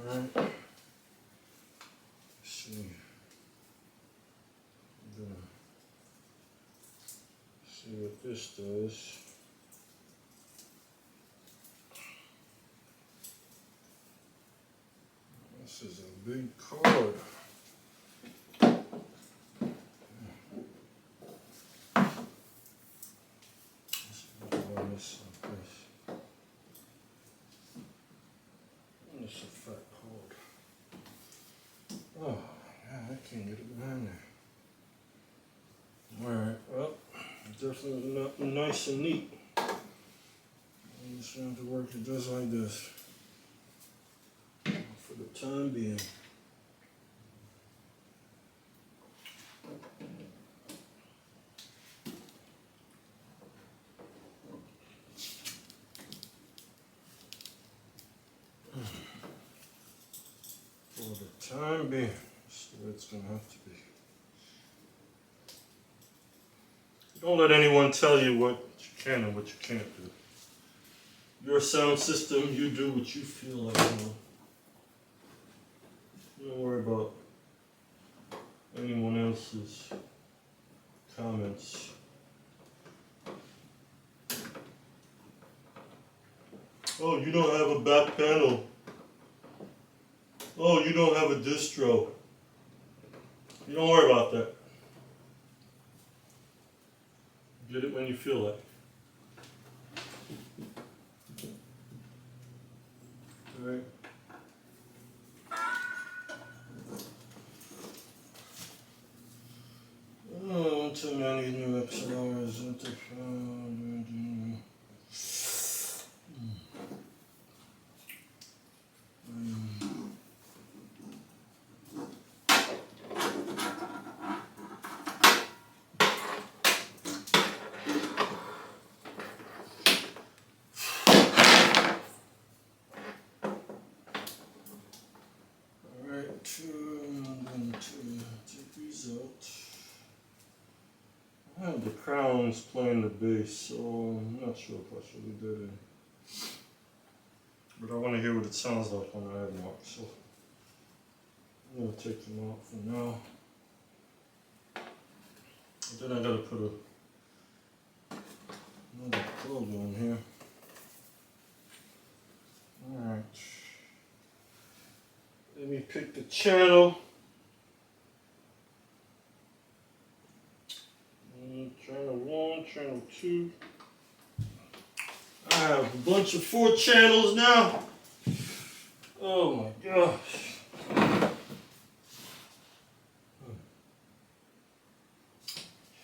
Alright. Let's see. I'm going to see what this does. This is a big cord. Let's run this like this. And it's a fat cord. Oh, yeah, I can't get it behind there. Alright, well, definitely not nice and neat. I'm just going to work it just like this. For the time being. For the time being, that's the way it's going to have to be. Don't let anyone tell you what you can and what you can't do. Your sound system, you do what you feel like doing. Don't worry about anyone else's comments. Oh, you don't have a back panel. Oh, you don't have a distro. You don't worry about that. Get it when you feel like. All right. Oh, too many new XLRs. have the crowns playing the bass, so I'm not sure if I should leave that in. But I want to hear what it sounds like on the ADMARK, so I'm going to take them out for now. And then I got to put another plug on here. Alright. Let me pick the channel. Channel 1, channel 2. I have a bunch of 4 channels now. Oh my gosh.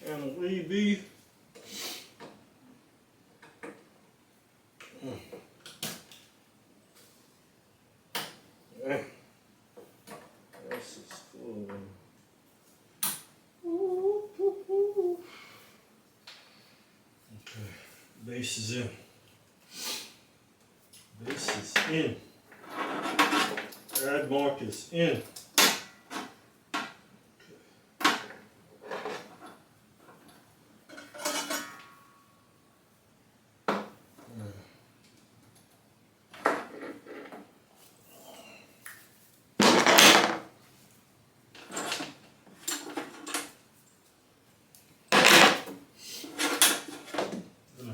Channel AB. This is cool. Okay, bass is in. Bass is in. ADMARK is in.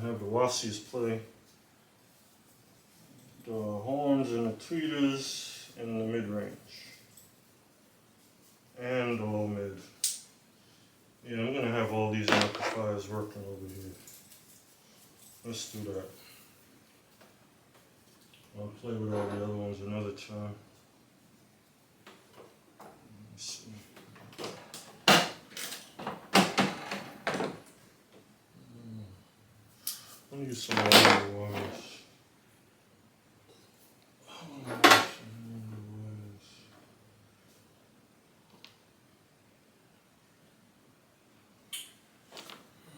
Have the WASIs play the horns and the tweeters in the mid-range and all mid. Yeah, I'm gonna have all these amplifiers working over here. Let's do that. I'll play with all the other ones another time. Let's see. Let me use some more wires.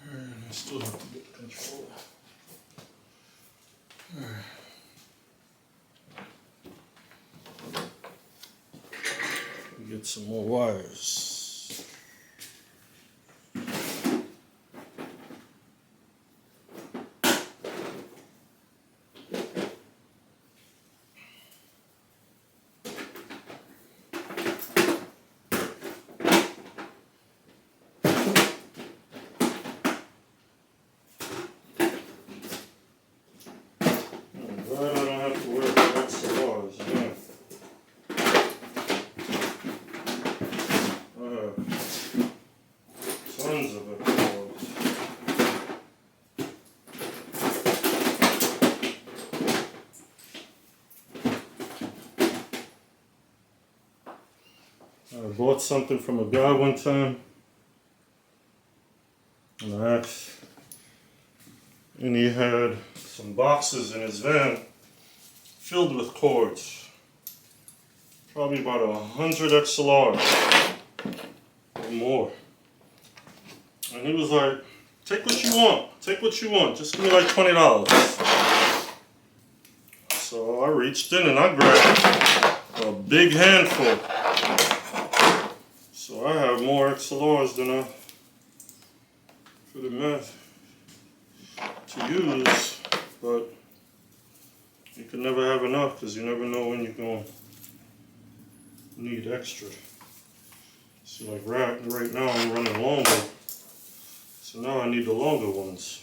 Alright, I still have to get the controller. Alright. Get some more wires. Glad I don't have to worry about XLRs. Yeah. I have tons of XLRs. I bought something from a guy one time, and I asked, and he had some boxes in his van filled with cords. Probably about 100 XLRs or more. And he was like, take what you want, take what you want, just give me like $20. So I reached in and I grabbed a big handful. So I have more XLRs than I could imagine to use, but you can never have enough because you never know when you're going to need extra. So like right now I'm running longer, so now I need the longer ones.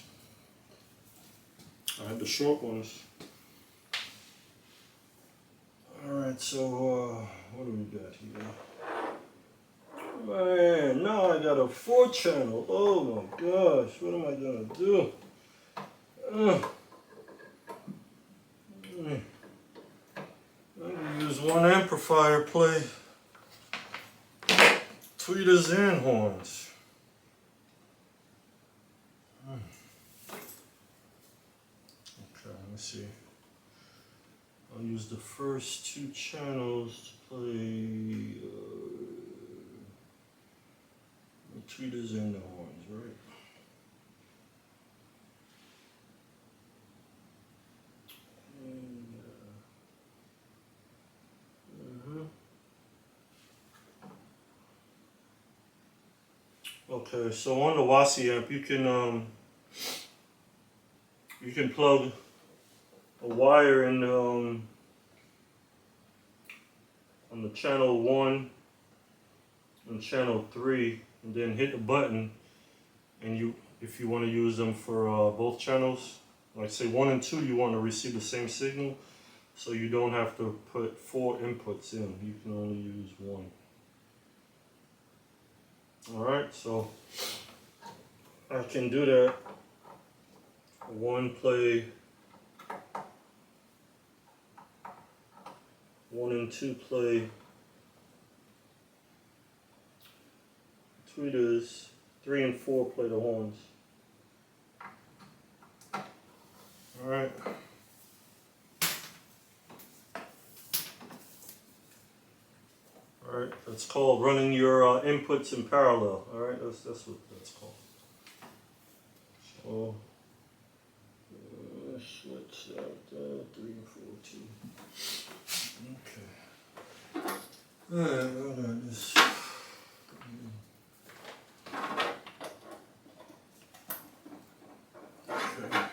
I had the short ones. Alright, so what do we got here? Man, now I got a 4 channel. Oh my gosh, what am I gonna do? I'm gonna use one amplifier, play tweeters and horns. Okay, let me see. I'll use the first 2 channels to play the tweeters and the horns, right? Okay, so on the WASI amp, you can plug a wire in on the channel 1 and channel 3, and then hit the button, and if you want to use them for both channels, like say 1 and 2, you want to receive the same signal, so you don't have to put 4 inputs in, you can only use 1. Alright, so I can do that. 1 play 1 and 2 play tweeters, 3 and 4 play the horns. Alright. Alright, that's called running your inputs in parallel. Alright, that's what that's called. So, switch out 3 and 4, 2. Okay. Alright, hold on. This. Okay.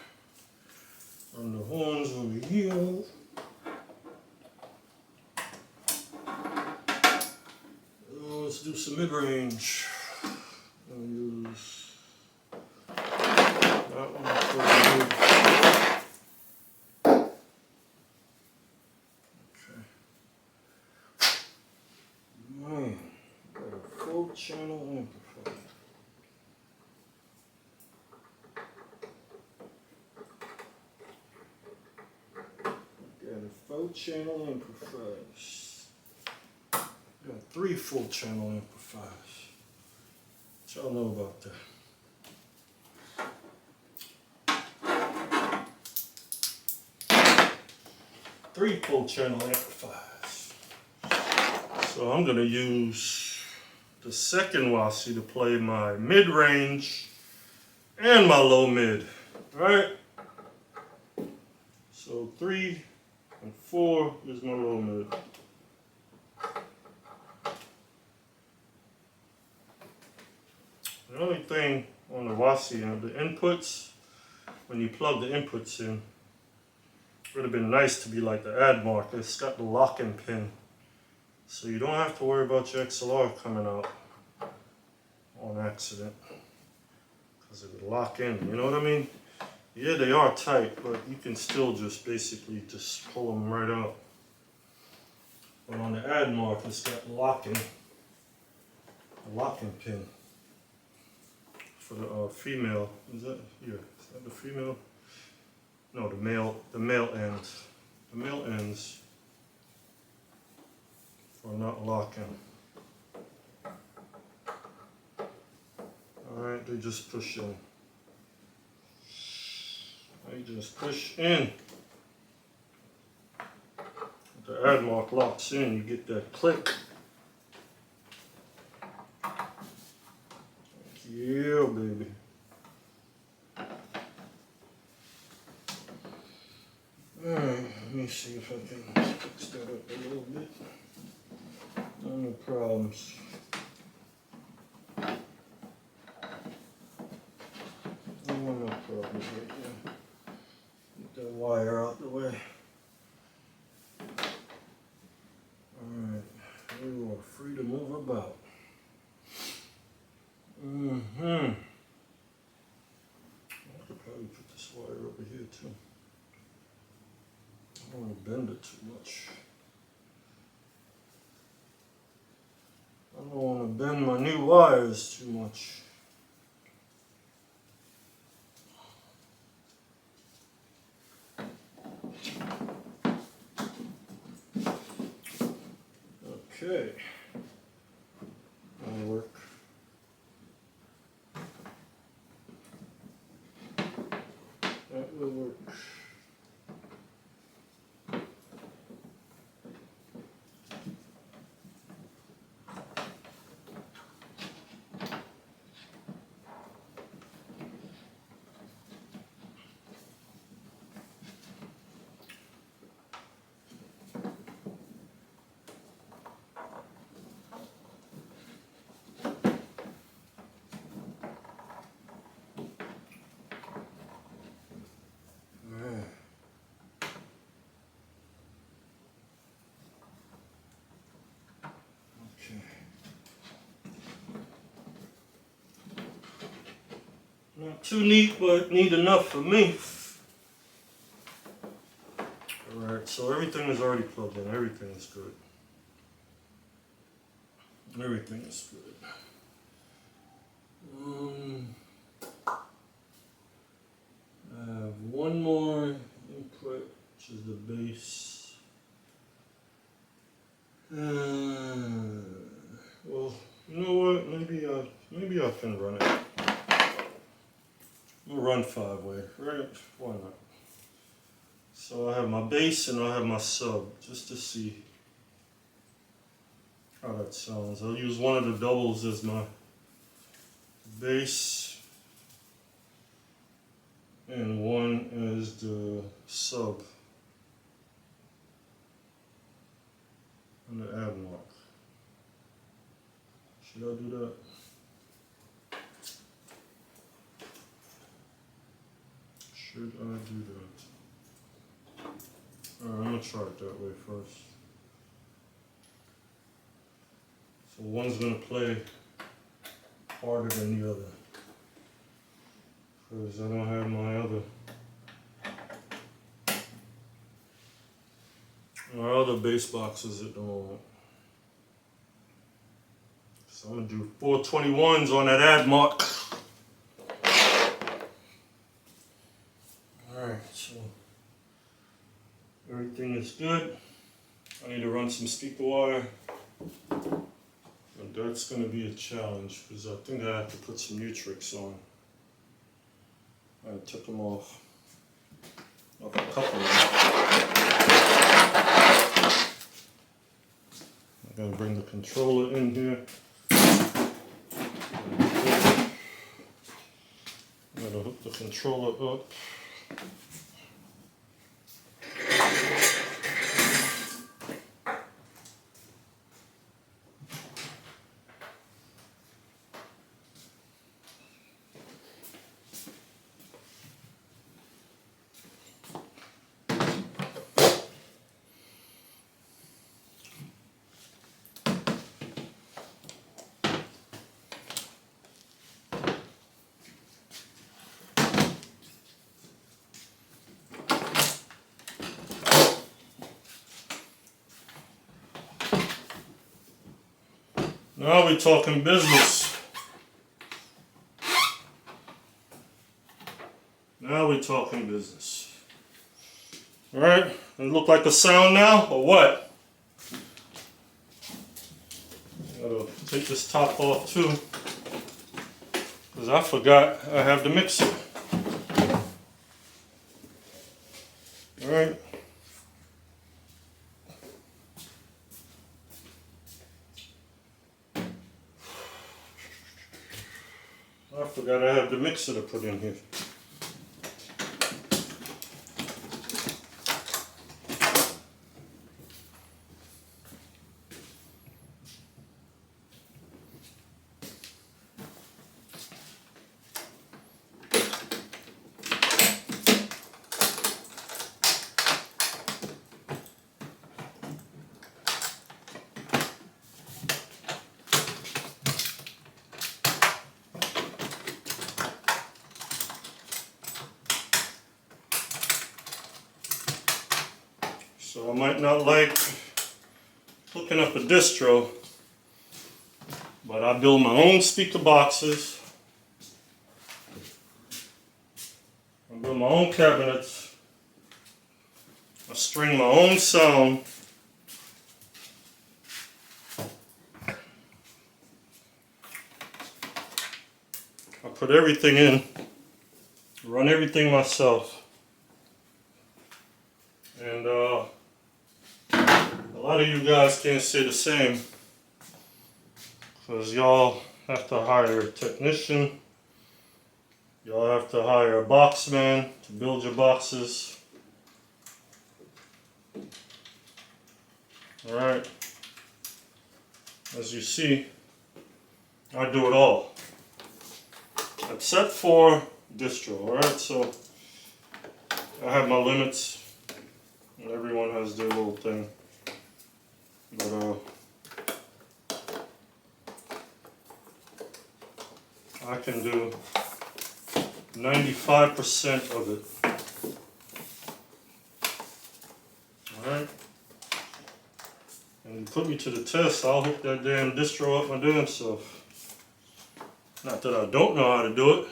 On the horns over here. Let's do some mid-range. I'll use that one for the mid. Okay. Man, got a full channel amplifier. Got a full channel amplifiers. Got 3 full channel amplifiers. What y'all know about that? 3 full channel amplifiers. So I'm going to use the second WASI to play my mid range and my low mid. Alright? So 3 and 4 is my low mid. The only thing on the WASI, the inputs, when you plug the inputs in, it would have been nice to be like the ADMARK. It's got the lock-in pin, so you don't have to worry about your XLR coming out on accident, because it would lock in, you know what I mean? Yeah, they are tight, but you can still just basically just pull them right out. But on the ADMARK, it's got the lock-in pin. For the female, is that here? Is that the female? No, the male ends. The male ends for not locking. Alright, they just push in. They just push in. The ADMARK locks in, you get that click. Yeah, baby. Alright, let me see if I can fix that up a little bit. No problems. No problems right now. Get that wire out the way. Alright, you are free to move about. I could probably put this wire over here too. I don't want to bend it too much. I don't want to bend my new wires too much. Okay. That'll work. That will work. Not too neat, but neat enough for me. Alright, so everything is already plugged in. Everything is good. Everything is good. I have one more input, which is the bass. Well, you know what? Maybe I can run it. We'll run 5-way, right? Why not? So I have my bass and I have my sub, just to see how that sounds. I'll use one of the doubles as my bass and one as the sub on the ADMARK. Should I do that? Should I do that? Alright, I'm gonna try it that way first. So one's gonna play harder than the other, because I don't have my other bass boxes at the moment. So I'm gonna do 421s on that ADMARK. Alright, so everything is good. I need to run some speaker wire. And that's going to be a challenge, because I think I have to put some Nutrix on. I took them off a couple of them. I'm going to bring the controller in here. I'm going to hook the controller up. Now we're talking business. Now we're talking business. All right, does it look like a sound now, or what? Gotta take this top off too, because I forgot I have the mixer. All right. I forgot I have the mixer to put in here. So I might not like looking up a distro, but I build my own speaker boxes. I build my own cabinets. I string my own sound. I put everything in, run everything myself. And a lot of you guys can't say the same, because y'all have to hire a technician, y'all have to hire a boxman to build your boxes. Alright, as you see, I do it all, except for distro. Alright, so I have my limits. Everyone has their little thing, but I can do 95% of it. Alright? And you put me to the test, I'll hook that damn distro up my damn self. Not that I don't know how to do it,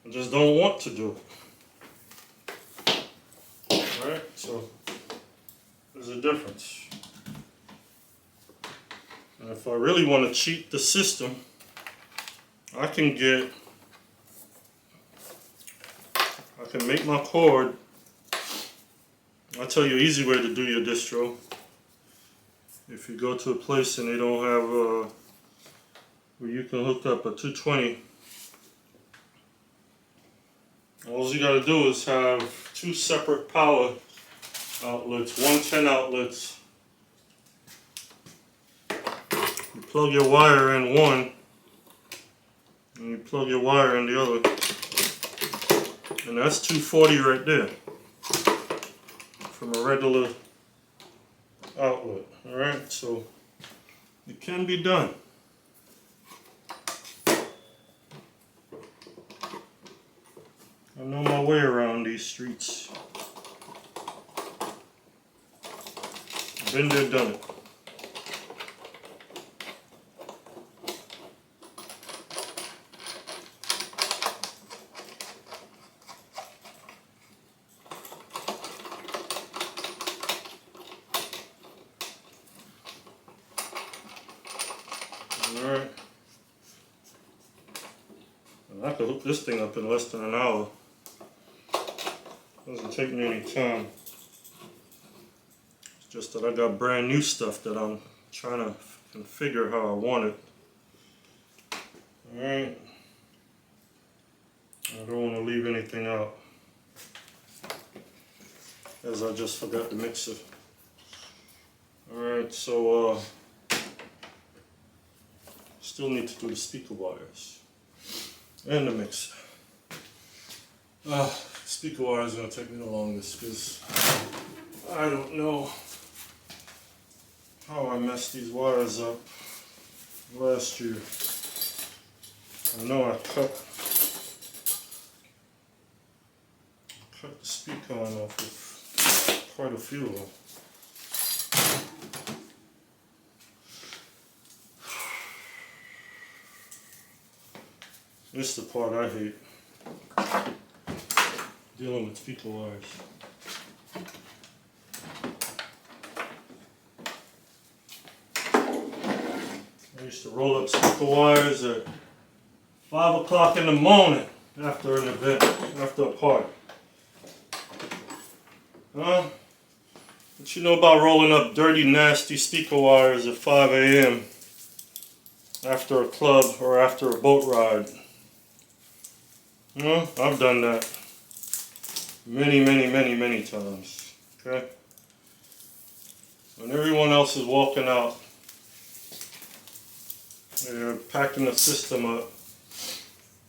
I just don't want to do it. Alright, so there's a difference. And if I really want to cheat the system, I can make my chord. I'll tell you an easy way to do your distro. If you go to a place and they don't have where you can hook up a 220, all you gotta do is have two separate power outlets, 110 outlets. You plug your wire in one, and you plug your wire in the other, and that's 240 right there from a regular outlet. Alright, so it can be done. I know my way around these streets. Been there, done it. Alright. And I could hook this thing up in less than an hour. Doesn't take me any time. It's just that I got brand new stuff that I'm trying to configure how I want it. Alright. I don't want to leave anything out, as I just forgot the mixer. Alright, so still need to do the speaker wires and the mixer. Speaker wire is going to take me the longest because I don't know how I messed these wires up last year. I know I cut the speaker on off with quite a few of them. This is the part I hate. Dealing with speaker wires. I used to roll up speaker wires at 5 o'clock in the morning after an event, after a party. Huh? What you know about rolling up dirty, nasty speaker wires at 5 a.m. after a club or after a boat ride? Huh? I've done that. Many times. Okay? When everyone else is walking out, they're packing the system up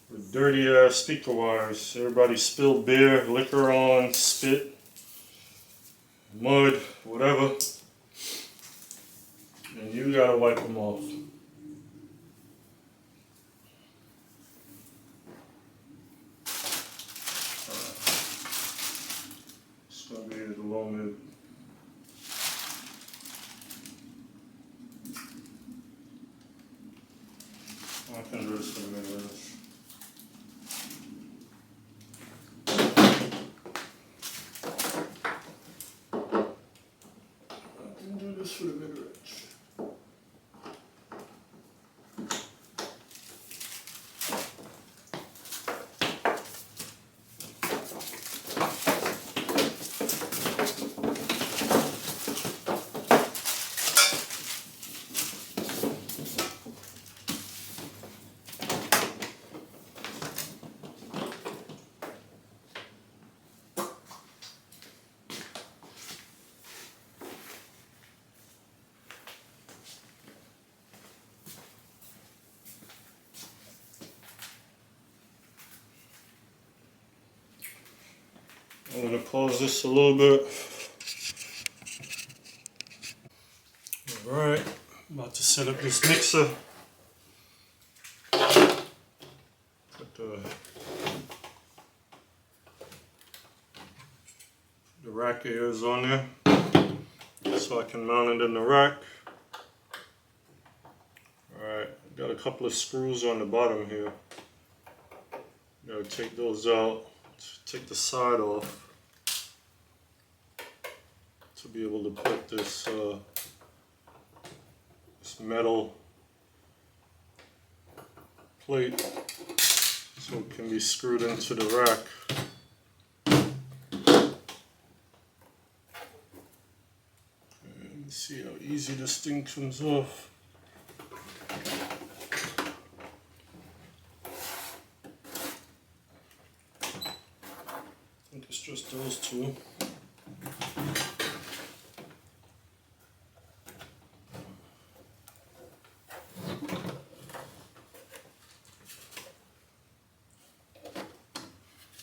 with dirty ass speaker wires. Everybody spilled beer, liquor on, spit, mud, whatever. And you gotta wipe them off. Long I can do this for a minute. I can do this for the mid-range. I'm going to pause this a little bit. Alright, about to set up this mixer. Put the the rack ears on there so I can mount it in the rack. Alright, got a couple of screws on the bottom here. Gotta take those out, take the side off to be able to put this, this metal plate so it can be screwed into the rack. Let's see how easy this thing comes off. I think it's just those two.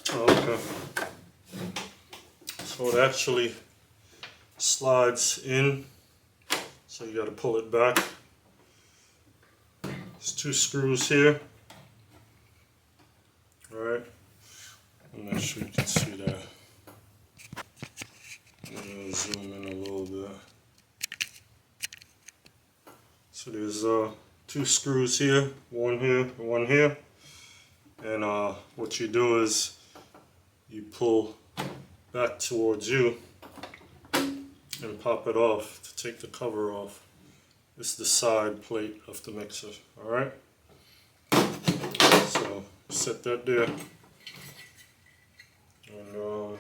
Okay. So it actually slides in, so you got to pull it back. There's two screws here. Alright, I'm not sure you can see that. I'm going to zoom in a little bit. So there's two screws here, one here. And what you do is you pull back towards you and pop it off to take the cover off. This is the side plate of the mixer, alright? So set that there. And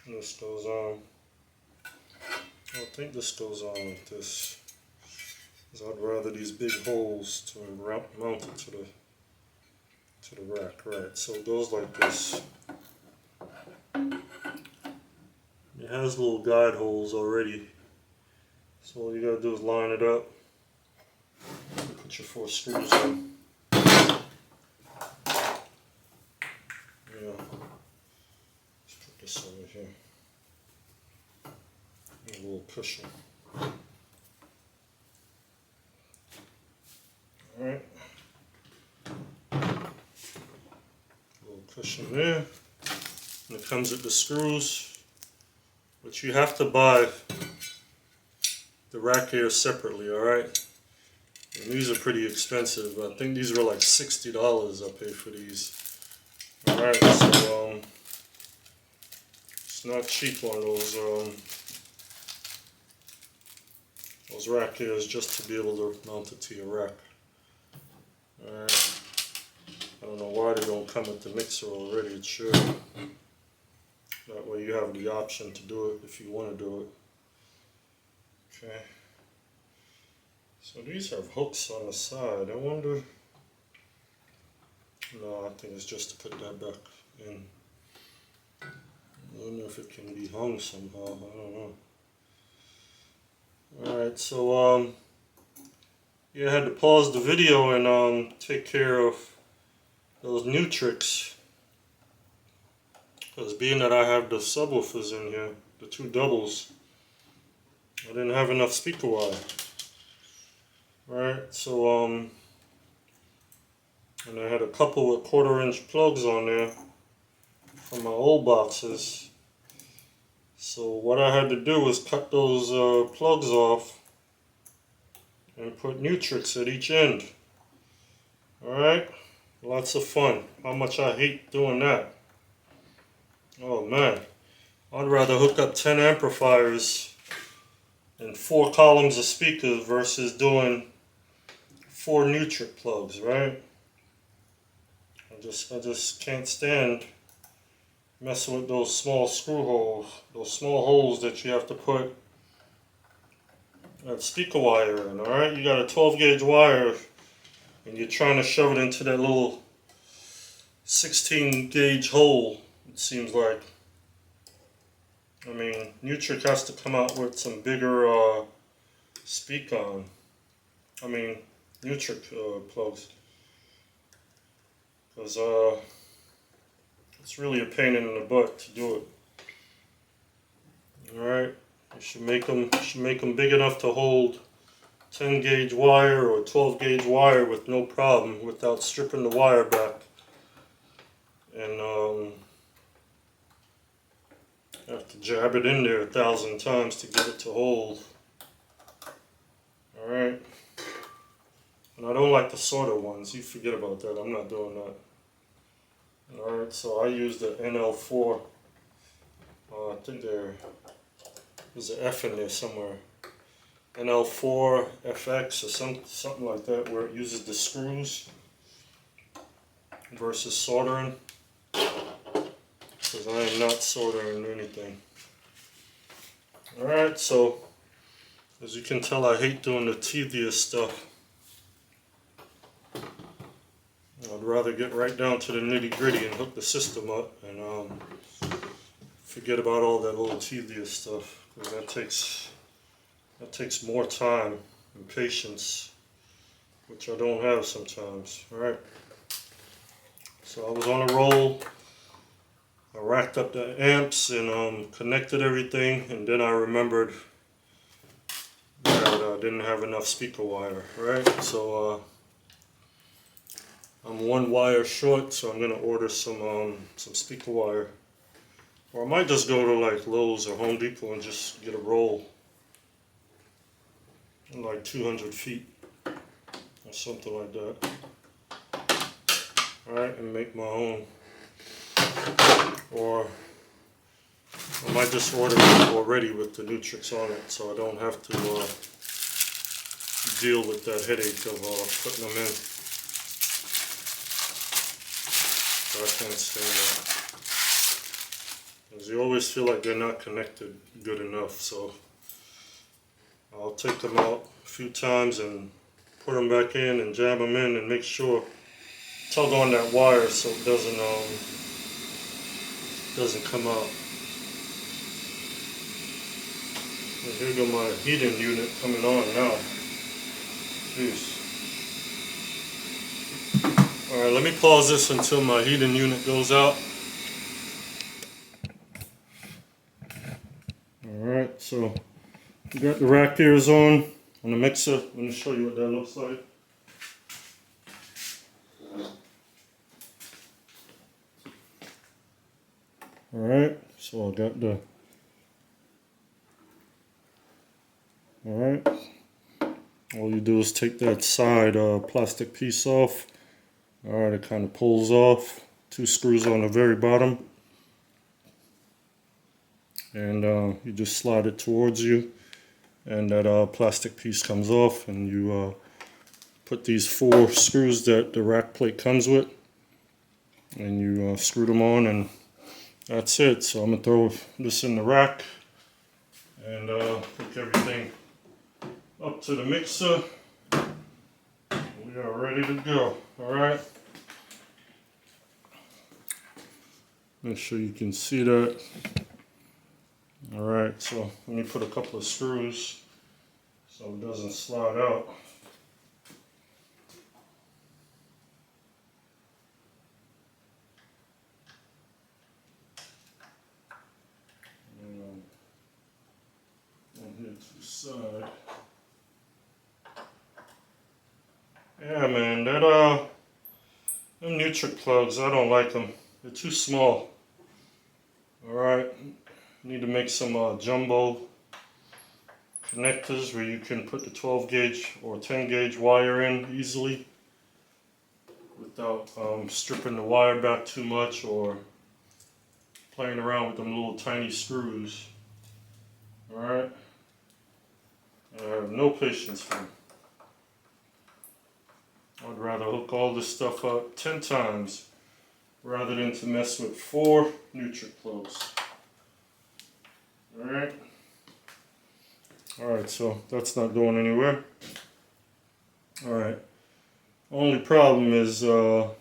this goes on. I don't think this goes on like this, because I'd rather these big holes to mount it to the rack. Right, so it goes like this. It has little guide holes already, so all you gotta do is line it up. Put your 4 screws in. Yeah. Let's put this over here. A little cushion. Alright. Little cushion there. And it comes with the screws. But you have to buy the rack here separately, alright? And these are pretty expensive. I think these were like $60 I paid for these. Alright, so it's not cheap on those rack ears just to be able to mount it to your rack. Alright. I don't know why they don't come with the mixer already, it should. That way you have the option to do it if you want to do it. Okay. So these have hooks on the side. I wonder... No, I think it's just to put that back in. I don't know if it can be hung somehow. I don't know. Alright, so yeah, I had to pause the video and take care of those new tricks. Because being that I have the subwoofers in here, the 2 doubles, I didn't have enough speaker wire. Right, so and I had a couple of 1/4-inch plugs on there from my old boxes. So what I had to do was cut those plugs off and put new tricks at each end. Alright, lots of fun. How much I hate doing that. Oh man, I'd rather hook up 10 amplifiers and 4 columns of speakers versus doing 4 new trick plugs, right? I just can't stand messing with those small screw holes, those small holes that you have to put that speaker wire in, alright? You got a 12-gauge wire and you're trying to shove it into that little 16-gauge hole, it seems like. I mean, Nutric has to come out with some bigger Nutric plugs. Because it's really a pain in the butt to do it. Alright, you should make them big enough to hold 10 gauge wire or 12 gauge wire with no problem without stripping the wire back. And have to jab it in there 1,000 times to get it to hold. Alright. And I don't like the solder ones. You forget about that. I'm not doing that. Alright, so I use the NL4. I think there's an F in there somewhere. NL4 FX or something like that, where it uses the screws versus soldering. Because I am not soldering anything. Alright, so as you can tell, I hate doing the tedious stuff. I'd rather get right down to the nitty gritty and hook the system up and forget about all that little tedious stuff, because that takes more time and patience, which I don't have sometimes. Alright, so I was on a roll. I racked up the amps and connected everything, and then I remembered that I didn't have enough speaker wire. Right, so I'm one wire short, so I'm gonna order some speaker wire, or I might just go to like Lowe's or Home Depot and just get a roll, like 200 feet or something like that. All right, and make my own. Or I might just order it already with the new tricks on it, so I don't have to deal with that headache of putting them in. So I can't stand that, because you always feel like they're not connected good enough. So I'll take them out a few times and put them back in and jab them in and make sure, tug on that wire so it doesn't come out. And here go my heating unit coming on now. Jeez. Alright, let me pause this until my heating unit goes out. Alright, so we got the rack ears on the mixer. Let me show you what that looks like. Alright, so I got the, alright, all you do is take that side plastic piece off. Alright, it kind of pulls off. 2 screws on the very bottom. And you just slide it towards you, and that plastic piece comes off, and you put these 4 screws that the rack plate comes with, and you screw them on, and that's it. So I'm going to throw this in the rack and hook everything up to the mixer. We are ready to go. Alright. Make sure you can see that. Alright, so let me put a couple of screws so it doesn't slide out. On here to the side. Yeah, man, them Nutric plugs, I don't like them. They're too small. Alright, need to make some jumbo connectors where you can put the 12 gauge or 10 gauge wire in easily without stripping the wire back too much or playing around with them little tiny screws. Alright, I have no patience for them. I'd rather hook all this stuff up 10 times rather than to mess with 4 Nutric plugs. Alright. Alright, so that's not going anywhere. Alright. Only problem is, I don't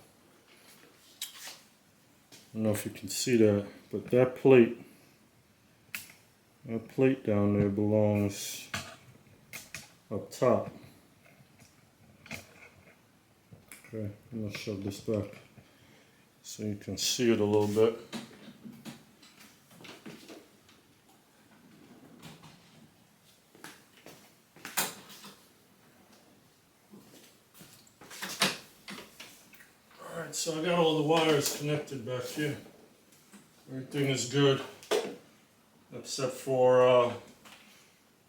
know if you can see that, but that plate down there belongs up top. Okay, I'm going to shove this back so you can see it a little bit. Alright, so I got all the wires connected back here. Everything is good, except for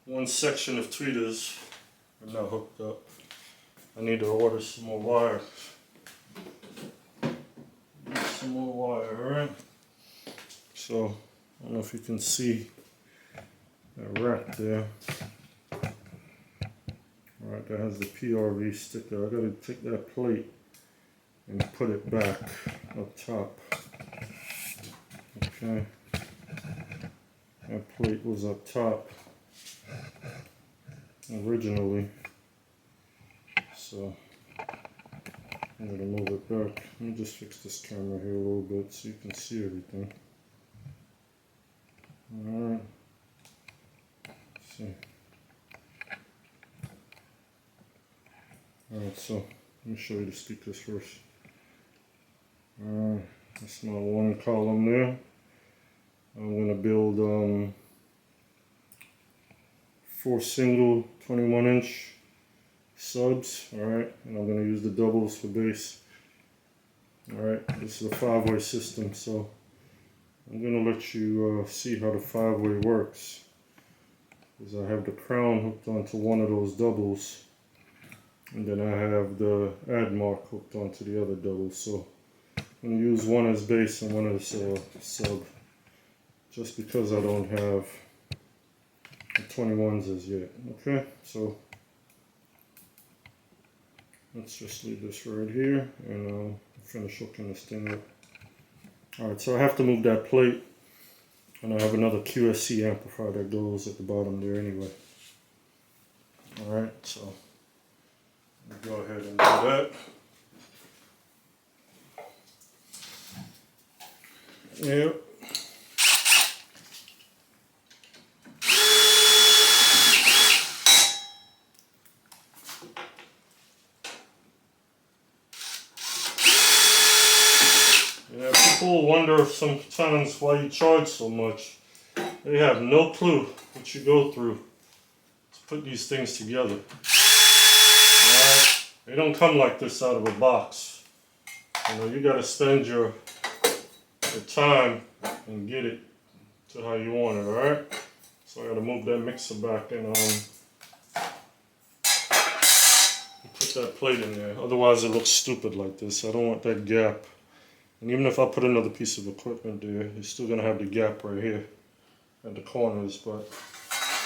one section of tweeters are not hooked up. I need to order some more wire. Some more wire, alright? So, I don't know if you can see that rack there. Alright, that has the PRV sticker. I gotta take that plate and put it back up top. Okay. That plate was up top originally. So I'm gonna move it back. Let me just fix this camera here a little bit so you can see everything. Alright. See. Alright, so let me show you the speakers first. That's my one column there. I'm going to build 4 single 21-inch subs, alright, and I'm going to use the doubles for bass. Alright, this is a 5-way system, so I'm going to let you see how the 5-way works. Because I have the crown hooked onto one of those doubles, and then I have the ADMARK hooked onto the other double. So I'm going to use one as bass and one as sub, just because I don't have the 21s as yet. Okay, so let's just leave this right here and finish hooking this thing up. Alright, so I have to move that plate, and I have another QSC amplifier that goes at the bottom there anyway. Alright, so go ahead and do that. Yep. Yeah, people wonder sometimes why you charge so much. They have no clue what you go through to put these things together. Alright? They don't come like this out of a box. You know, you gotta spend your time and get it to how you want it, alright? So I gotta move that mixer back and put that plate in there. Otherwise it looks stupid like this. I don't want that gap. And even if I put another piece of equipment there, you're still gonna have the gap right here at the corners. But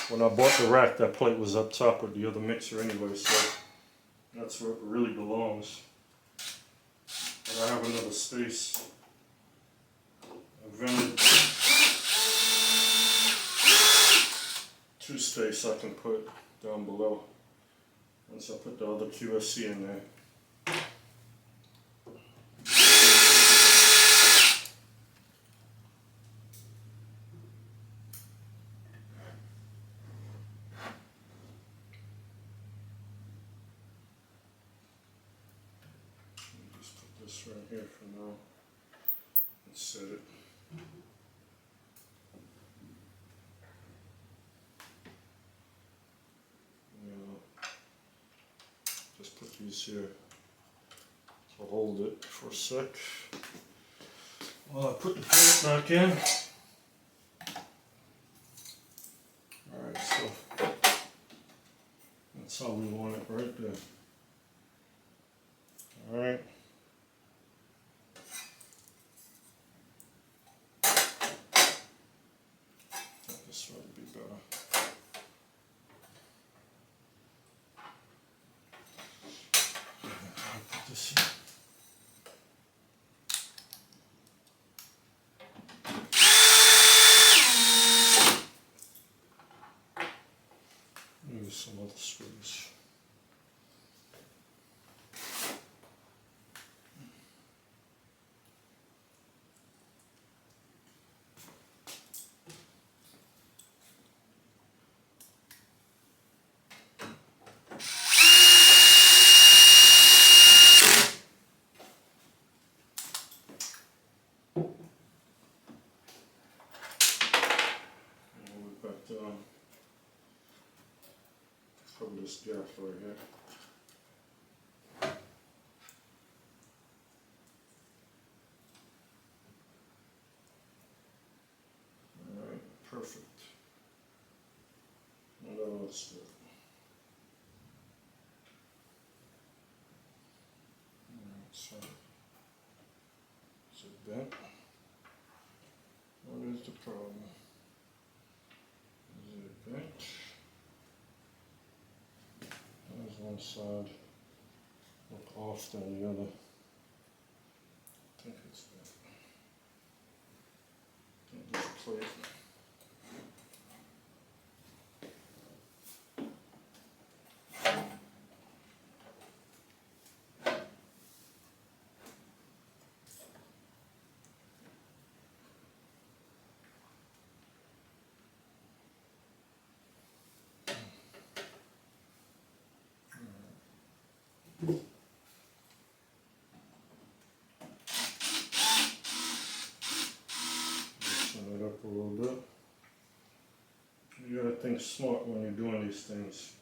when I bought the rack, that plate was up top with the other mixer anyway, so that's where it really belongs. And I have another space. A vented 2 space I can put down below once I put the other QSC in there. Just put this right here for now and set it. Just put these here to hold it for a sec while I put the plate back in. Alright, so that's how we want it right there. Alright. This would be better. Put this here. Maybe some other screws. Cover this gap right here. bent? What is the problem? Is it bent? There's one side look off than the other. I think it's bent. Can't just plate. Loosen it up a little bit. You gotta think smart when you're doing these things.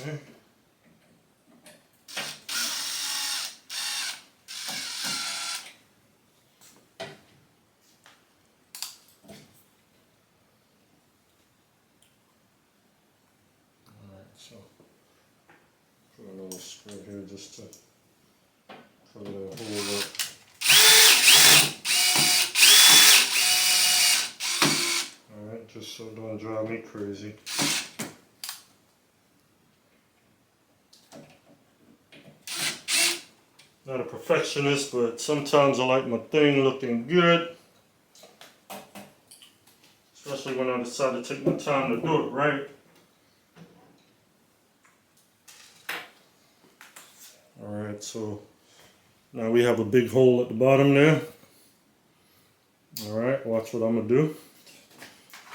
Okay. Alright, so put a little spread here just to cover that hole up. Alright, just so it don't drive me crazy. Not a perfectionist, but sometimes I like my thing looking good. Especially when I decide to take my time to do it right. Alright, so now we have a big hole at the bottom there. Alright, watch what I'm going to do.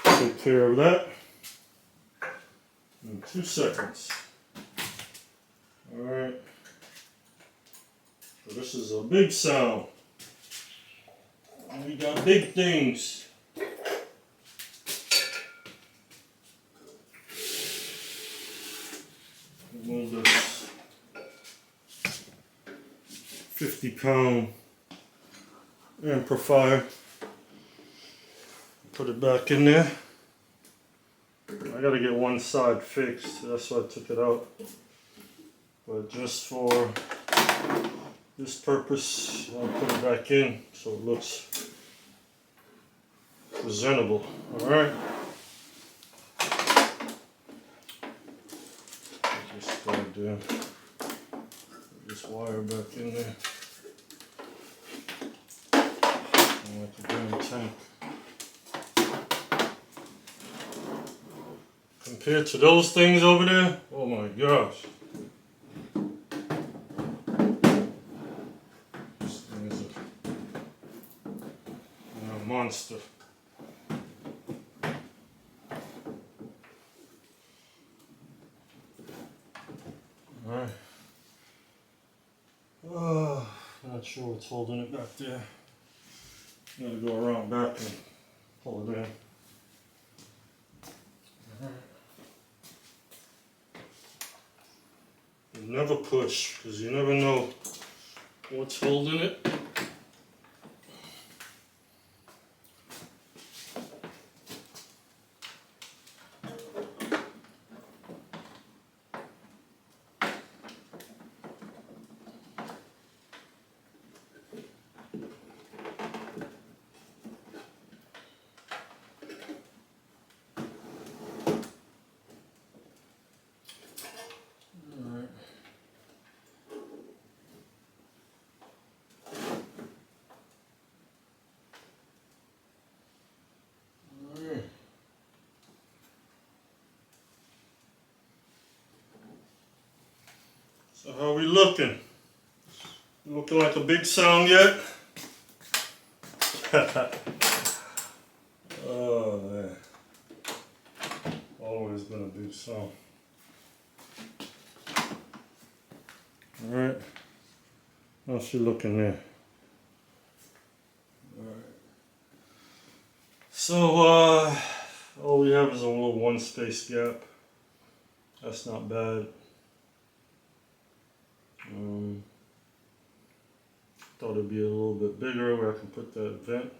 Take care of that in 2 seconds. Alright. So this is a big sound. And we got big things. Move this 50-pound amplifier. Put it back in there. I gotta get one side fixed, that's why I took it out. But just for this purpose, I'll put it back in so it looks presentable. Alright. Just gotta put this wire back in there. Like a damn tank. Compared to those things over there, oh my gosh. This thing is a monster. Alright. Oh, not sure what's holding it back there. Gotta go around back and pull it in. You never push, because you never know what's holding it. So how are we looking? Looking like a big sound yet? Oh man. Always been a big sound. Alright. How's she looking there? Alright. So all we have is a little one space gap. That's not bad. Thought it'd be a little bit bigger where I can put that vent.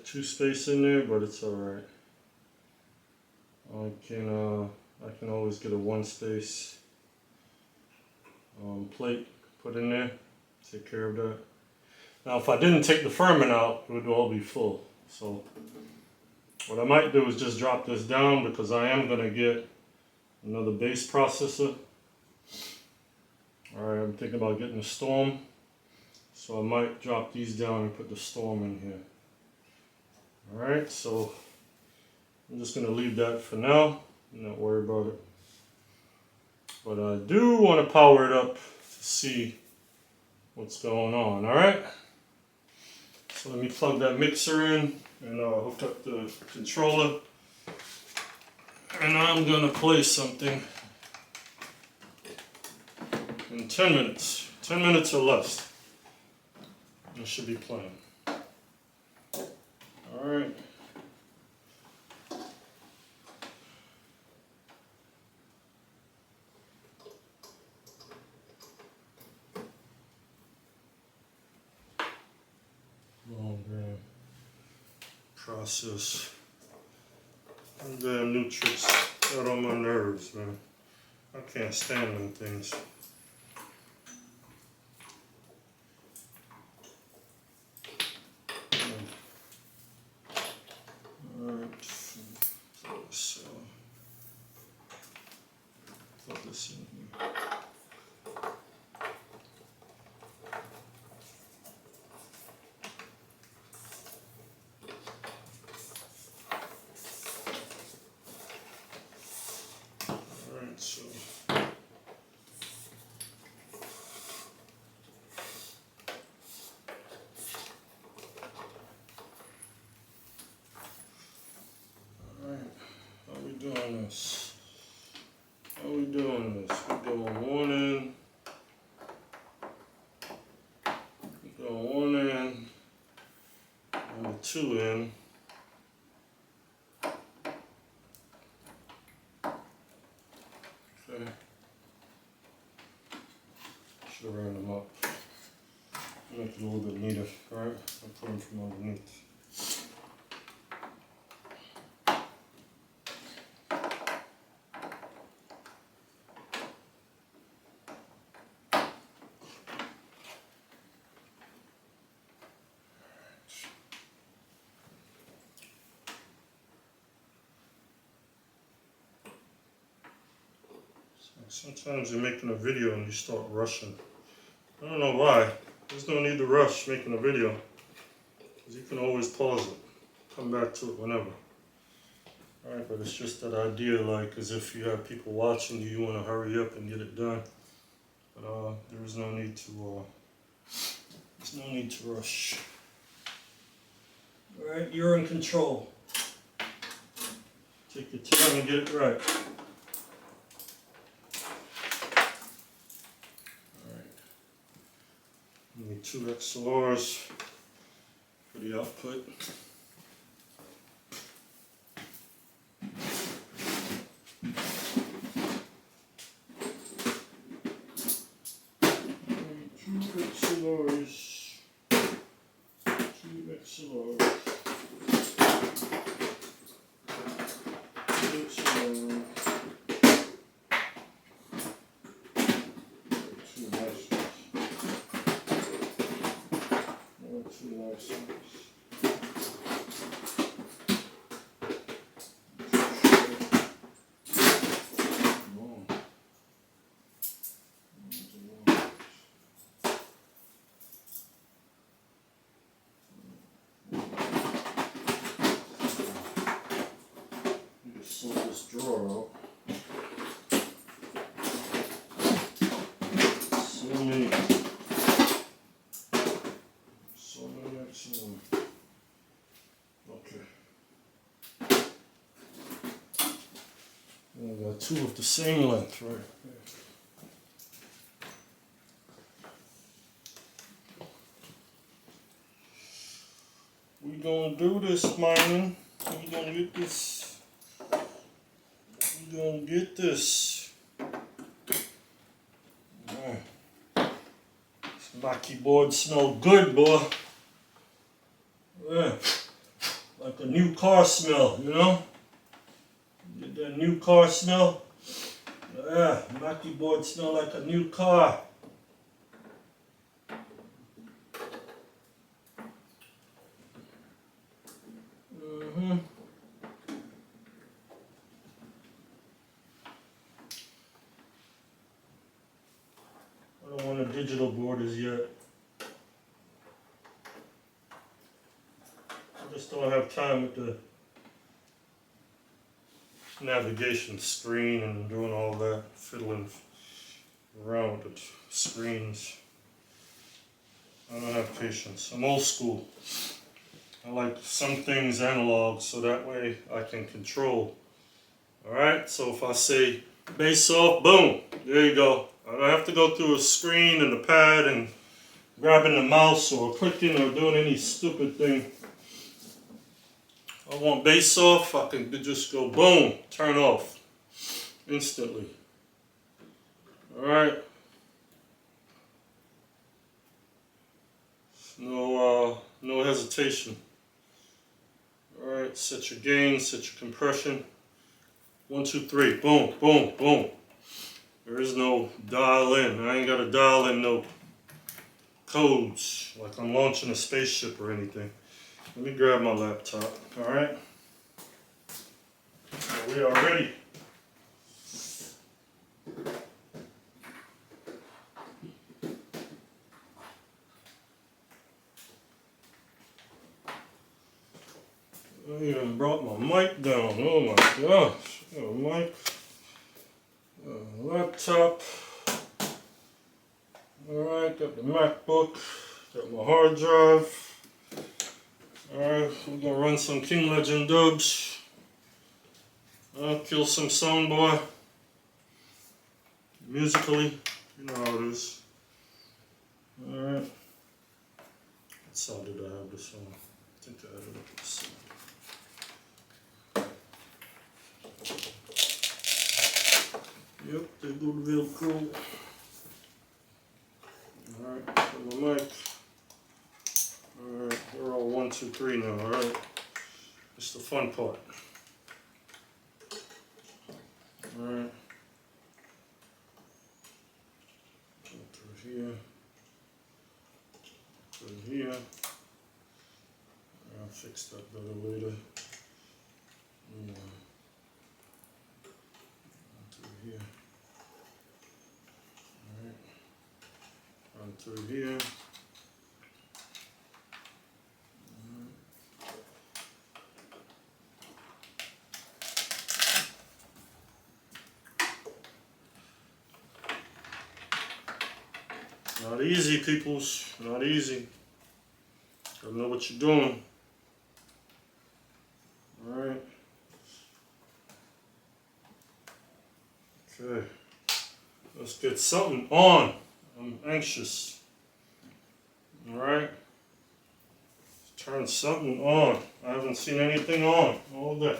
Two space in there, but it's alright. I can always get a one space plate put in there. Take care of that. Now if I didn't take the firmament out, it would all be full. So what I might do is just drop this down because I am going to get another base processor. Alright, I'm thinking about getting a Storm. So I might drop these down and put the Storm in here. Alright, so I'm just going to leave that for now. Not worry about it. But I do want to power it up to see what's going on. Alright? So let me plug that mixer in and hook up the controller. And I'm going to play something in 10 minutes. 10 minutes or less. I should be playing. Alright. Oh man. Process. Them damn Nutrix got on my nerves, man. I can't stand them things. Alright. So put this in here. So alright, how we doing this? How we doing this? We're going one in. We're going one in and two in. Okay. Should have ran them up. Make it a little bit neater, right? I'll put them from underneath. Sometimes you're making a video and you start rushing. I don't know why. There's no need to rush making a video. Because you can always pause it. Come back to it whenever. Alright, but it's just that idea, like, as if you have people watching you, you want to hurry up and get it done. But there is no need to, there's no need to rush. Alright, you're in control. Take your time and get it right. Need 2 XLRs for the output. Two XLRs. 2 XLRs. 2 XLRs. Drawer out. So many excellent. Okay. And I got 2 of the same length, right? We gonna do this, man. We gonna get this. We gonna get this. This MACKIE board smell good, boy. Yeah. Like a new car smell, you know? Get that new car smell? Yeah, MACKIE board smell like a new car. I don't want a digital board as yet. I just don't have time with the navigation screen and doing all that, fiddling around with the screens. I don't have patience. I'm old school. I like some things analog so that way I can control. Alright, so if I say bass off, boom, there you go. I don't have to go through a screen and a pad and grabbing the mouse or clicking or doing any stupid thing. I want bass off, I can just go boom, turn off instantly. Alright. No hesitation. Alright, set your gain, set your compression. 1, 2, 3, boom, boom, boom. There is no dial in. I ain't got to dial in no codes like I'm launching a spaceship or anything. Let me grab my laptop, alright? So we are ready. I even brought my mic down. Oh my gosh. Got a mic. Laptop. Alright, got the MacBook. Got my hard drive. Alright, we're gonna run some King Legend dubs. I'll kill some soundboy. Musically, you know how it is. Alright. What sound did I have this on? I think I added up this sound. Yep, they go to Velcro. Alright, got my mic. Alright, we're all 1, 2, 3 now, alright? It's the fun part. Alright. Go through here. Through here. I'll fix that better later. Through here. Alright. Run through here. Not easy, peoples. Not easy. Gotta know what you're doing. Alright. Okay. Let's get something on. I'm anxious. Alright. Turn something on. I haven't seen anything on all day.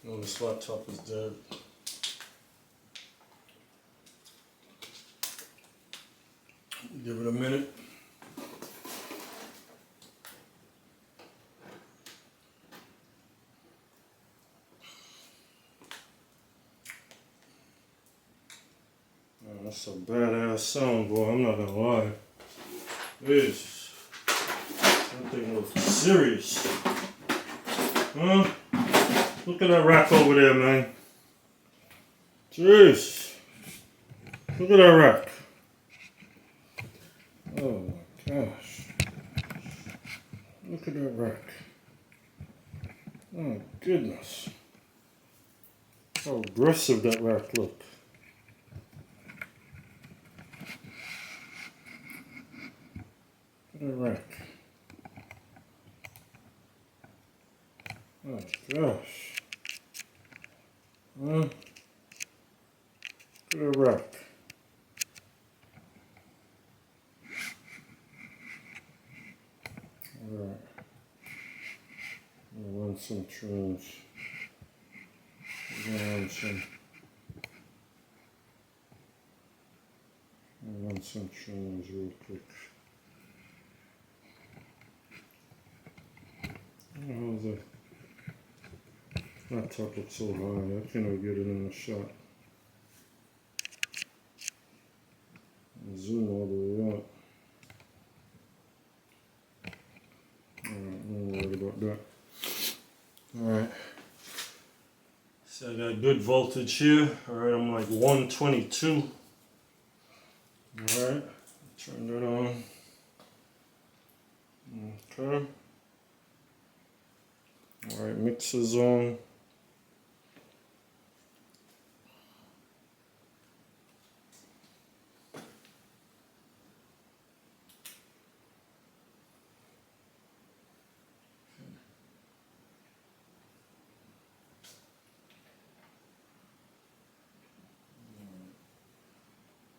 No, this laptop is dead. Give it a minute. Oh, that's a badass sound, boy. I'm not gonna lie. This thing looks serious. Huh? Look at that rack over there, man. Jeez. Look at that rack. Oh my gosh. Look at that rack. Oh goodness. How aggressive that rack looked. Look at that rack. Oh gosh. Look at that rack. Alright. I'll run some trims. I'll run some trims real quick. How is that? Laptop looks so high, I can't even get it in the shot. Zoom all the way up. Alright, don't worry about that. Alright. So I got good voltage here. Alright, I'm like 122. Alright, turn that on. Okay. Alright, mixer's on.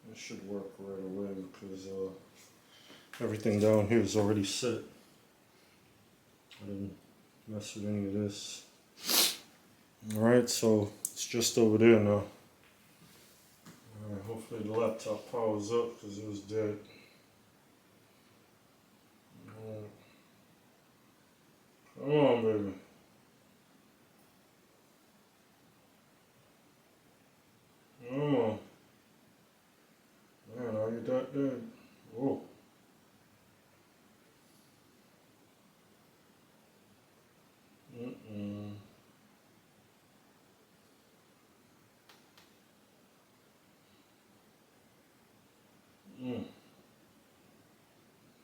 It should work right away because everything down here is already set. I didn't mess with any of this. Alright, so it's just over there now. Alright, hopefully the laptop powers up because it was dead. Come on, baby. Come on. Man, are you that dead? Whoa.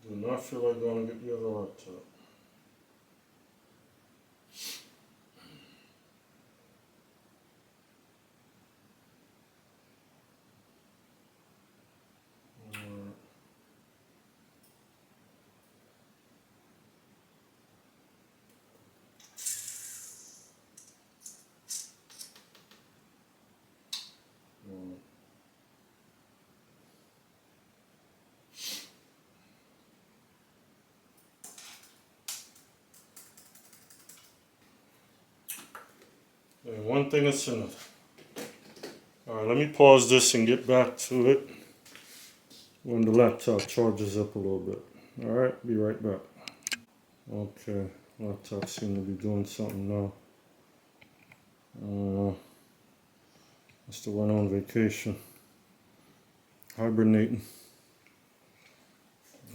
Do not feel like going to get the other laptop. And one thing is enough. Alright, let me pause this and get back to it when the laptop charges up a little bit. Alright, be right back. Okay, laptop seems to be doing something now. Must have went on vacation. Hibernating.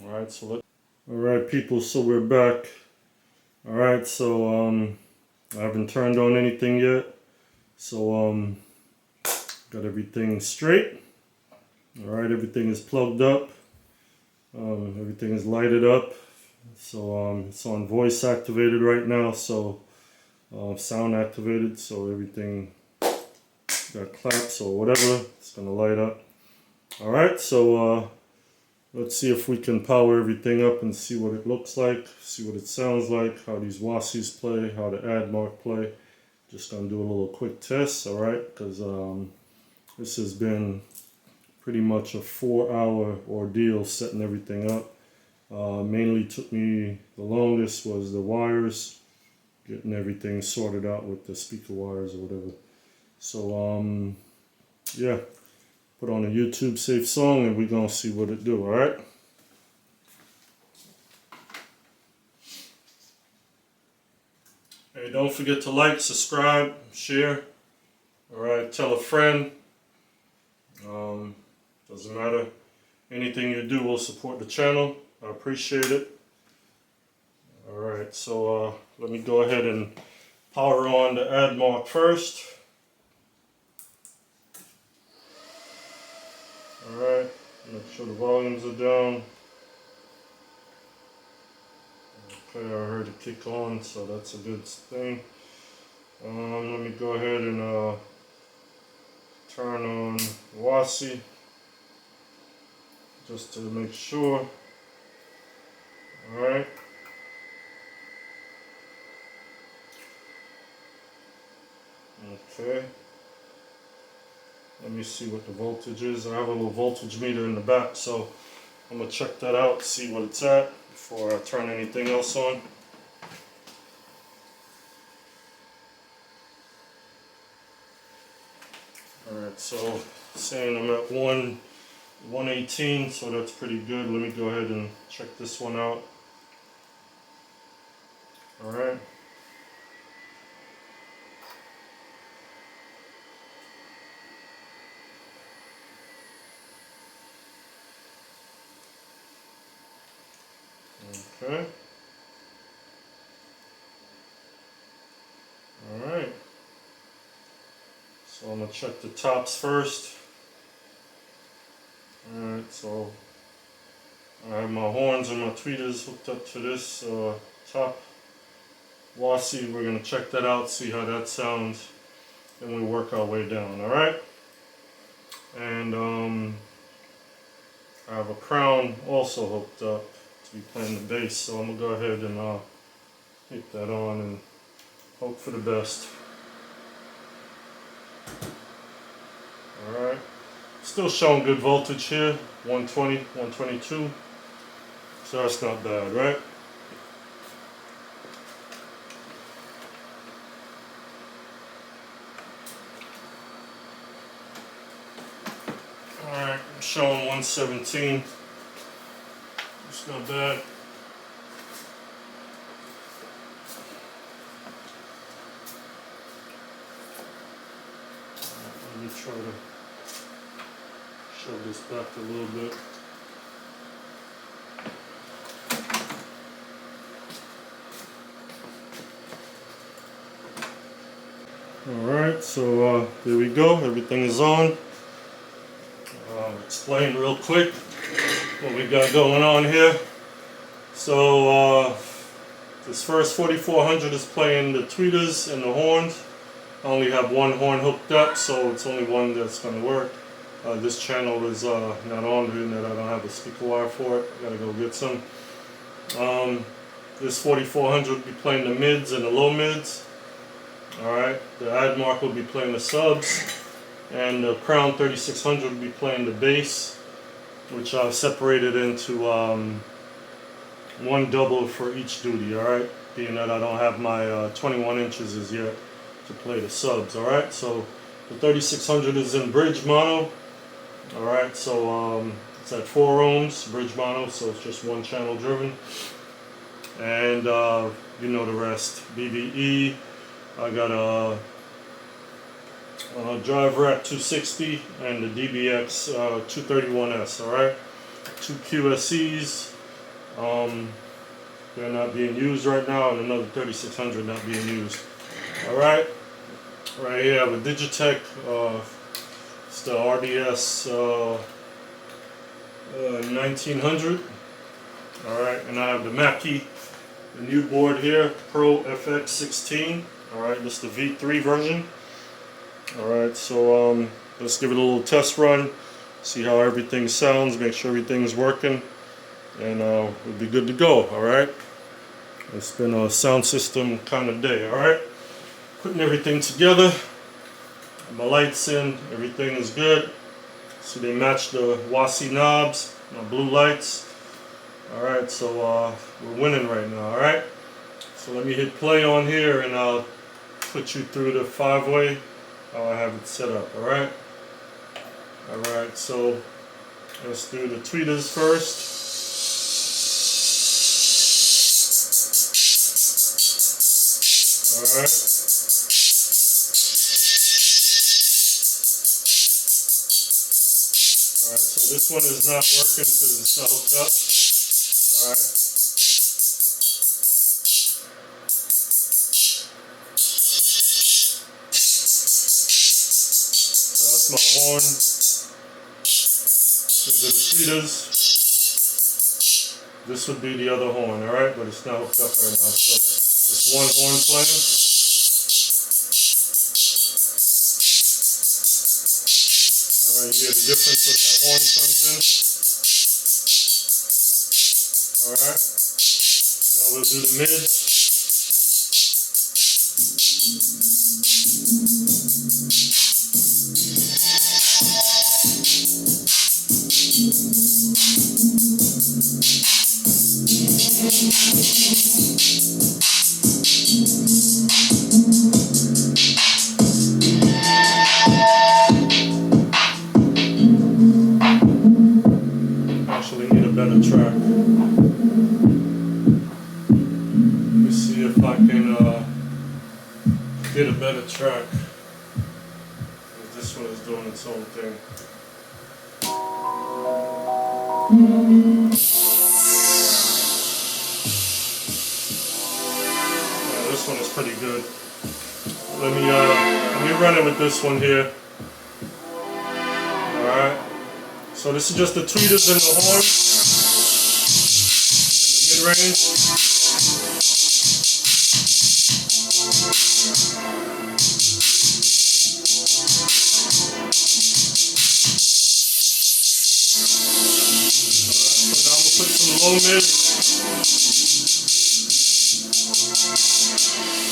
Alright, Alright people, so we're back. Alright, so I haven't turned on anything yet. So got everything straight. Alright, everything is plugged up. Everything is lighted up. So it's on voice activated right now, so sound activated, so everything got claps or whatever, it's gonna light up. Alright, so let's see if we can power everything up and see what it looks like, see what it sounds like, how these WASIs play, how the ADMARK play. Just gonna do a little quick test, alright, because this has been pretty much a 4-hour ordeal setting everything up. Mainly took me, the longest was the wires, getting everything sorted out with the speaker wires or whatever. So yeah, put on a YouTube safe song and we're gonna see what it do, alright? Hey, don't forget to like, subscribe, share. Alright, tell a friend. Doesn't matter. Anything you do will support the channel. I appreciate it. Alright, so let me go ahead and power on the ADMARK first. Alright, make sure the volumes are down. Okay, I heard it kick on, so that's a good thing. Let me go ahead and turn on WASI just to make sure. Alright. Okay. Let me see what the voltage is. I have a little voltage meter in the back, so I'm going to check that out, see what it's at. before I turn anything else on. Alright, so saying I'm at 118, so that's pretty good. Let me go ahead and check this one out. Alright. Okay. Alright. So I'm going to check the tops first. Alright, so I have my horns and my tweeters hooked up to this top WASI. We're going to check that out, see how that sounds, and we work our way down, alright? And I have a crown also hooked up to be playing the bass, so I'm going to go ahead and hit that on and hope for the best. Alright, still showing good voltage here, 120, 122, so that's not bad, right? Alright, I'm showing 117, it's not bad. Let me try to shove this back a little bit. Alright, so there we go, everything is on. Explain real quick what we got going on here. So this first 4400 is playing the tweeters and the horns. I only have one horn hooked up, so it's only one that's going to work. This channel is not on, being that I don't have a speaker wire for it. I gotta go get some. This 4400 will be playing the mids and the low mids. Alright, the ADMARK will be playing the subs. And the Crown 3600 will be playing the bass, which I've separated into one double for each duty, alright? Being that I don't have my 21 inches as yet to play the subs, alright? So the 3600 is in bridge mono, alright? So it's at 4 ohms, bridge mono, so it's just one channel driven. And you know the rest. BBE, I got a drive rack 260 and the DBX 231S, alright? 2 QSCs, they're not being used right now, and another 3600 not being used, alright? Right here I have a Digitech, it's the RDS 1900, alright? And I have the MACKIE, the new board here, Pro FX16, alright? This is the V3 version. Alright, so let's give it a little test run, see how everything sounds, make sure everything's working, and we'll be good to go, alright? It's been a sound system kind of day, alright? Putting everything together, my lights in, everything is good. So they match the WASI knobs, my blue lights. Alright, so we're winning right now, alright? So let me hit play on here and I'll put you through the 5-way. How I have it set up, alright? Alright, so let's do the tweeters first. Alright. Alright, so this one is not working because it's not hooked up. Alright. My horn. These are the tweeters. This would be the other horn, alright? But it's not hooked up right now. So just one horn playing. Alright, you hear the difference when that horn comes in. Alright. Now we'll do the mids. Actually need a better track. Let me see if I can get a better track. This one is doing its own thing. Yeah, this one is pretty good. Let me run it with this one here. Alright. So this is just the tweeters and the horn and the mid-range. Put some low mid.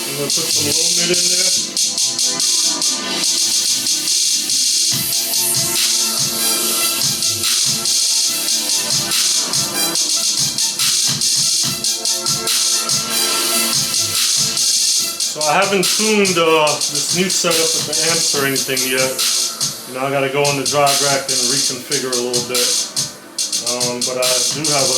I'm going to put some low mid in there. So I haven't tuned this new setup with the amps or anything yet. You know, I got to go on the drive rack and reconfigure a little bit. But I do have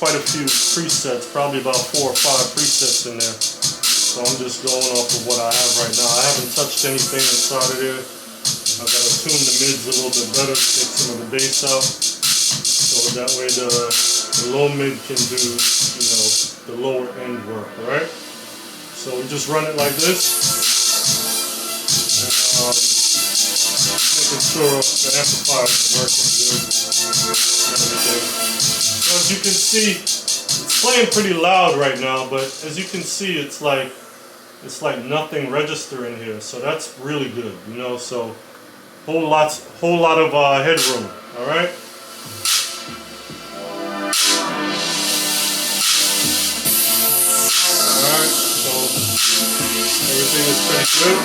quite a few presets, probably about 4 or 5 presets in there. So I'm just going off of what I have right now. I haven't touched anything inside of there. I've got to tune the mids a little bit better, take some of the bass out, so that way the low mid can do, you know, the lower end work, alright? So we just run it like this, and making sure the amplifier is working good and everything. So as you can see, it's playing pretty loud right now, but as you can see, it's like nothing registering here. So that's really good, you know. So whole lot of headroom. All right. All right. So everything is pretty good.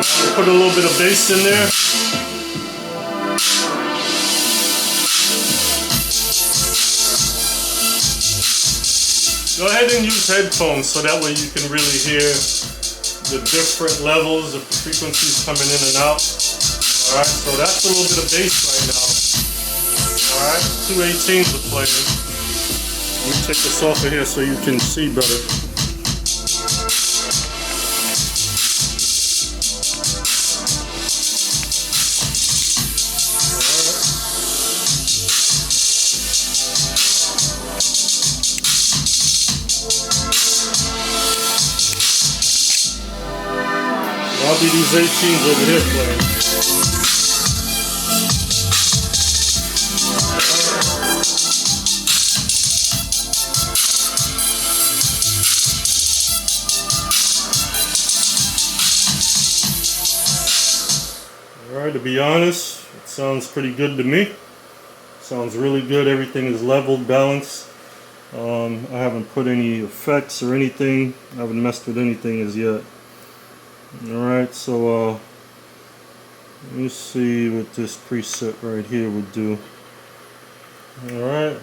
So put a little bit of bass in there. Go ahead and use headphones so that way you can really hear the different levels of the frequencies coming in and out. Alright, so that's a little bit of bass right now. Alright, 218s are playing. Let me take this off of here so you can see better. I'll be these 18s over here playing. Alright, to be honest, it sounds pretty good to me. Sounds really good. Everything is leveled, balanced. I haven't put any effects or anything. I haven't messed with anything as yet. Alright, so let me see what this preset right here would do. Alright.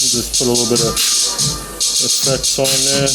Just put a little bit of effects on there.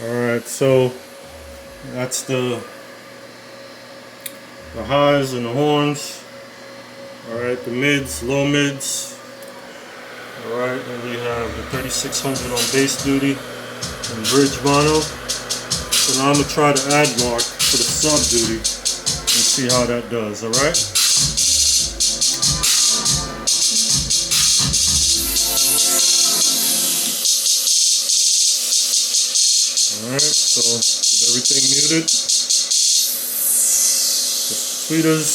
Alright, so that's the the highs and the horns. Alright, the mids, low mids. Alright, and we have the 3600 on bass duty and bridge mono. So now I'm going to try the ADMARK for the sub duty and see how that does, alright? Alright, so with everything muted, just the tweeters.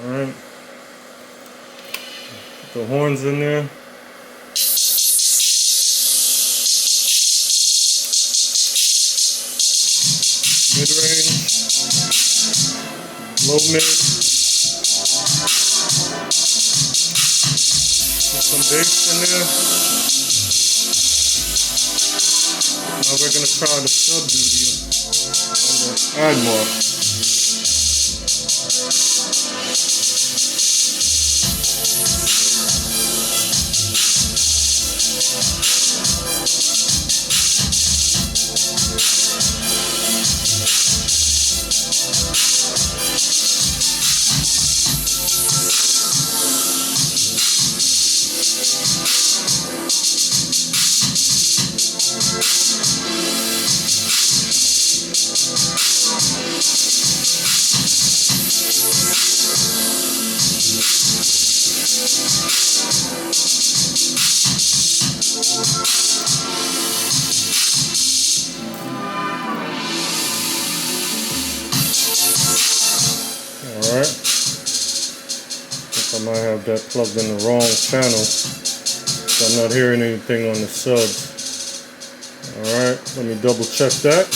Alright, put the horns in there. Mid-range, low mid, put some bass in there. Now we're going to try the sub duty on the ADMARK. Alright, I think I might have that plugged in the wrong channel, so I'm not hearing anything on the subs. Alright, let me double check that.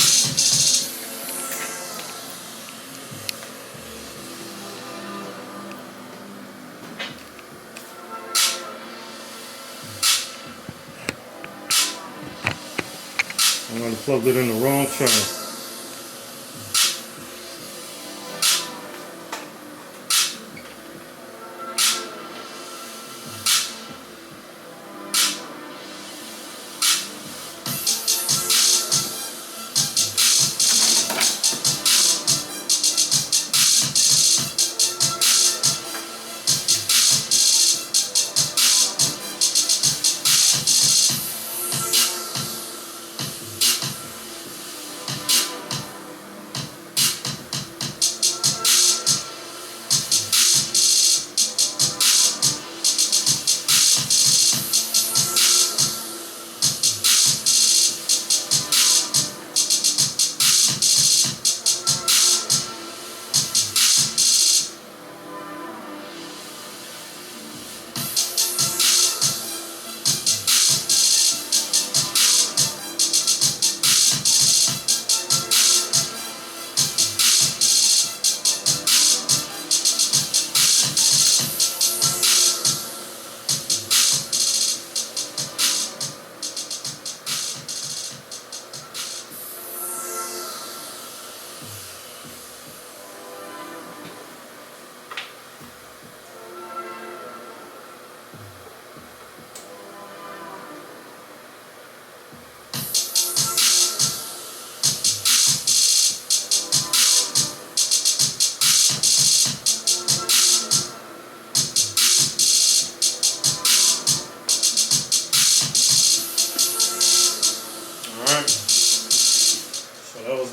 I'm going to plug it in the wrong channel.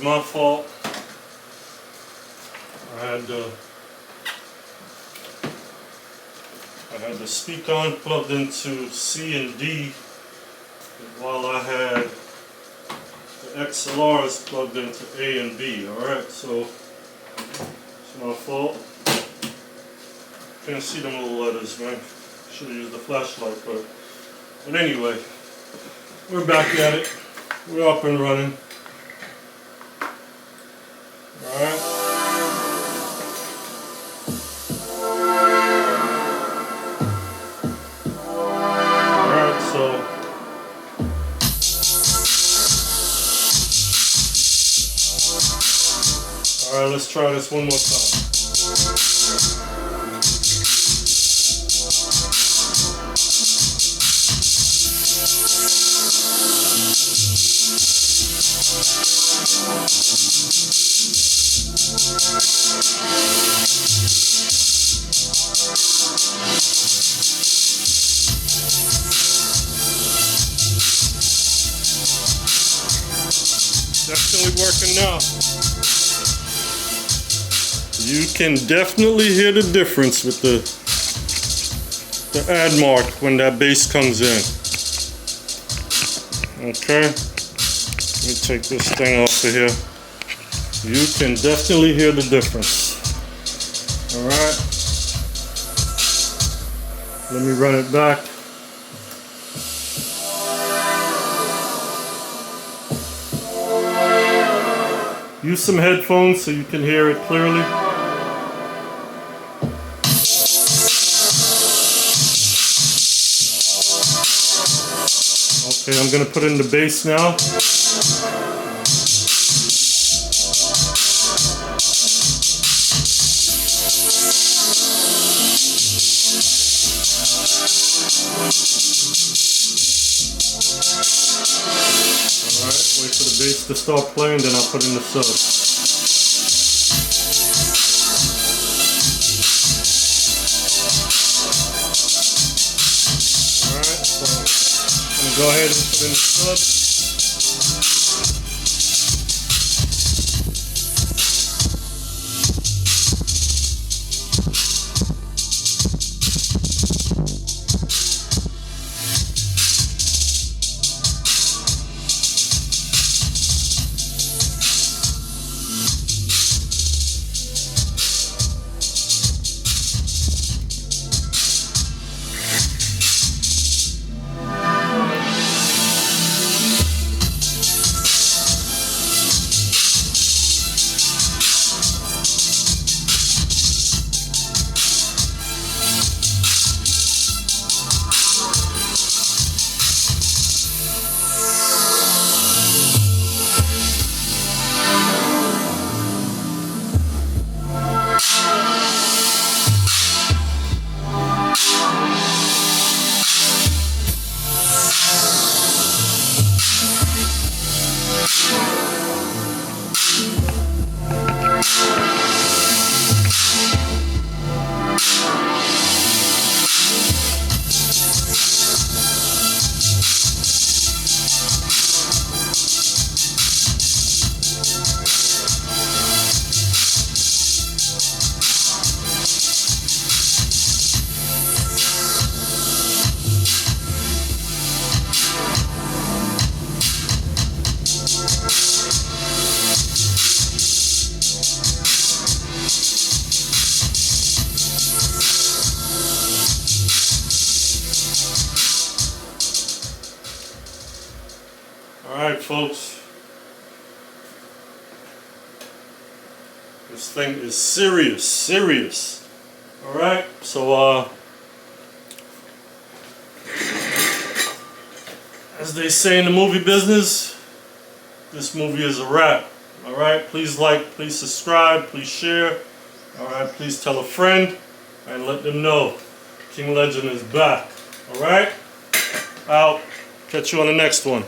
My fault. I had the speak on plugged into C and D while I had the XLRs plugged into A and B. Alright, so it's my fault. Can't see them little letters, man. Should have used the flashlight, but anyway, we're back at it. We're up and running. Alright. Alright, so alright, let's try this one more time. Definitely working now. You can definitely hear the difference with the ADMARK when that bass comes in. Okay, let me take this thing off of here. You can definitely hear the difference. Alright, let me run it back. Use some headphones so you can hear it clearly. Okay, I'm going to put in the bass now. Alright, wait for the bass to start playing, then I'll put in the sub. Alright, so I'm going to go ahead and put in the sub. Alright folks, this thing is serious. Alright, so as they say in the movie business, this movie is a wrap. Alright, please like, please subscribe, please share. Alright, please tell a friend and let them know King Legend is back. Alright, out. Catch you on the next one.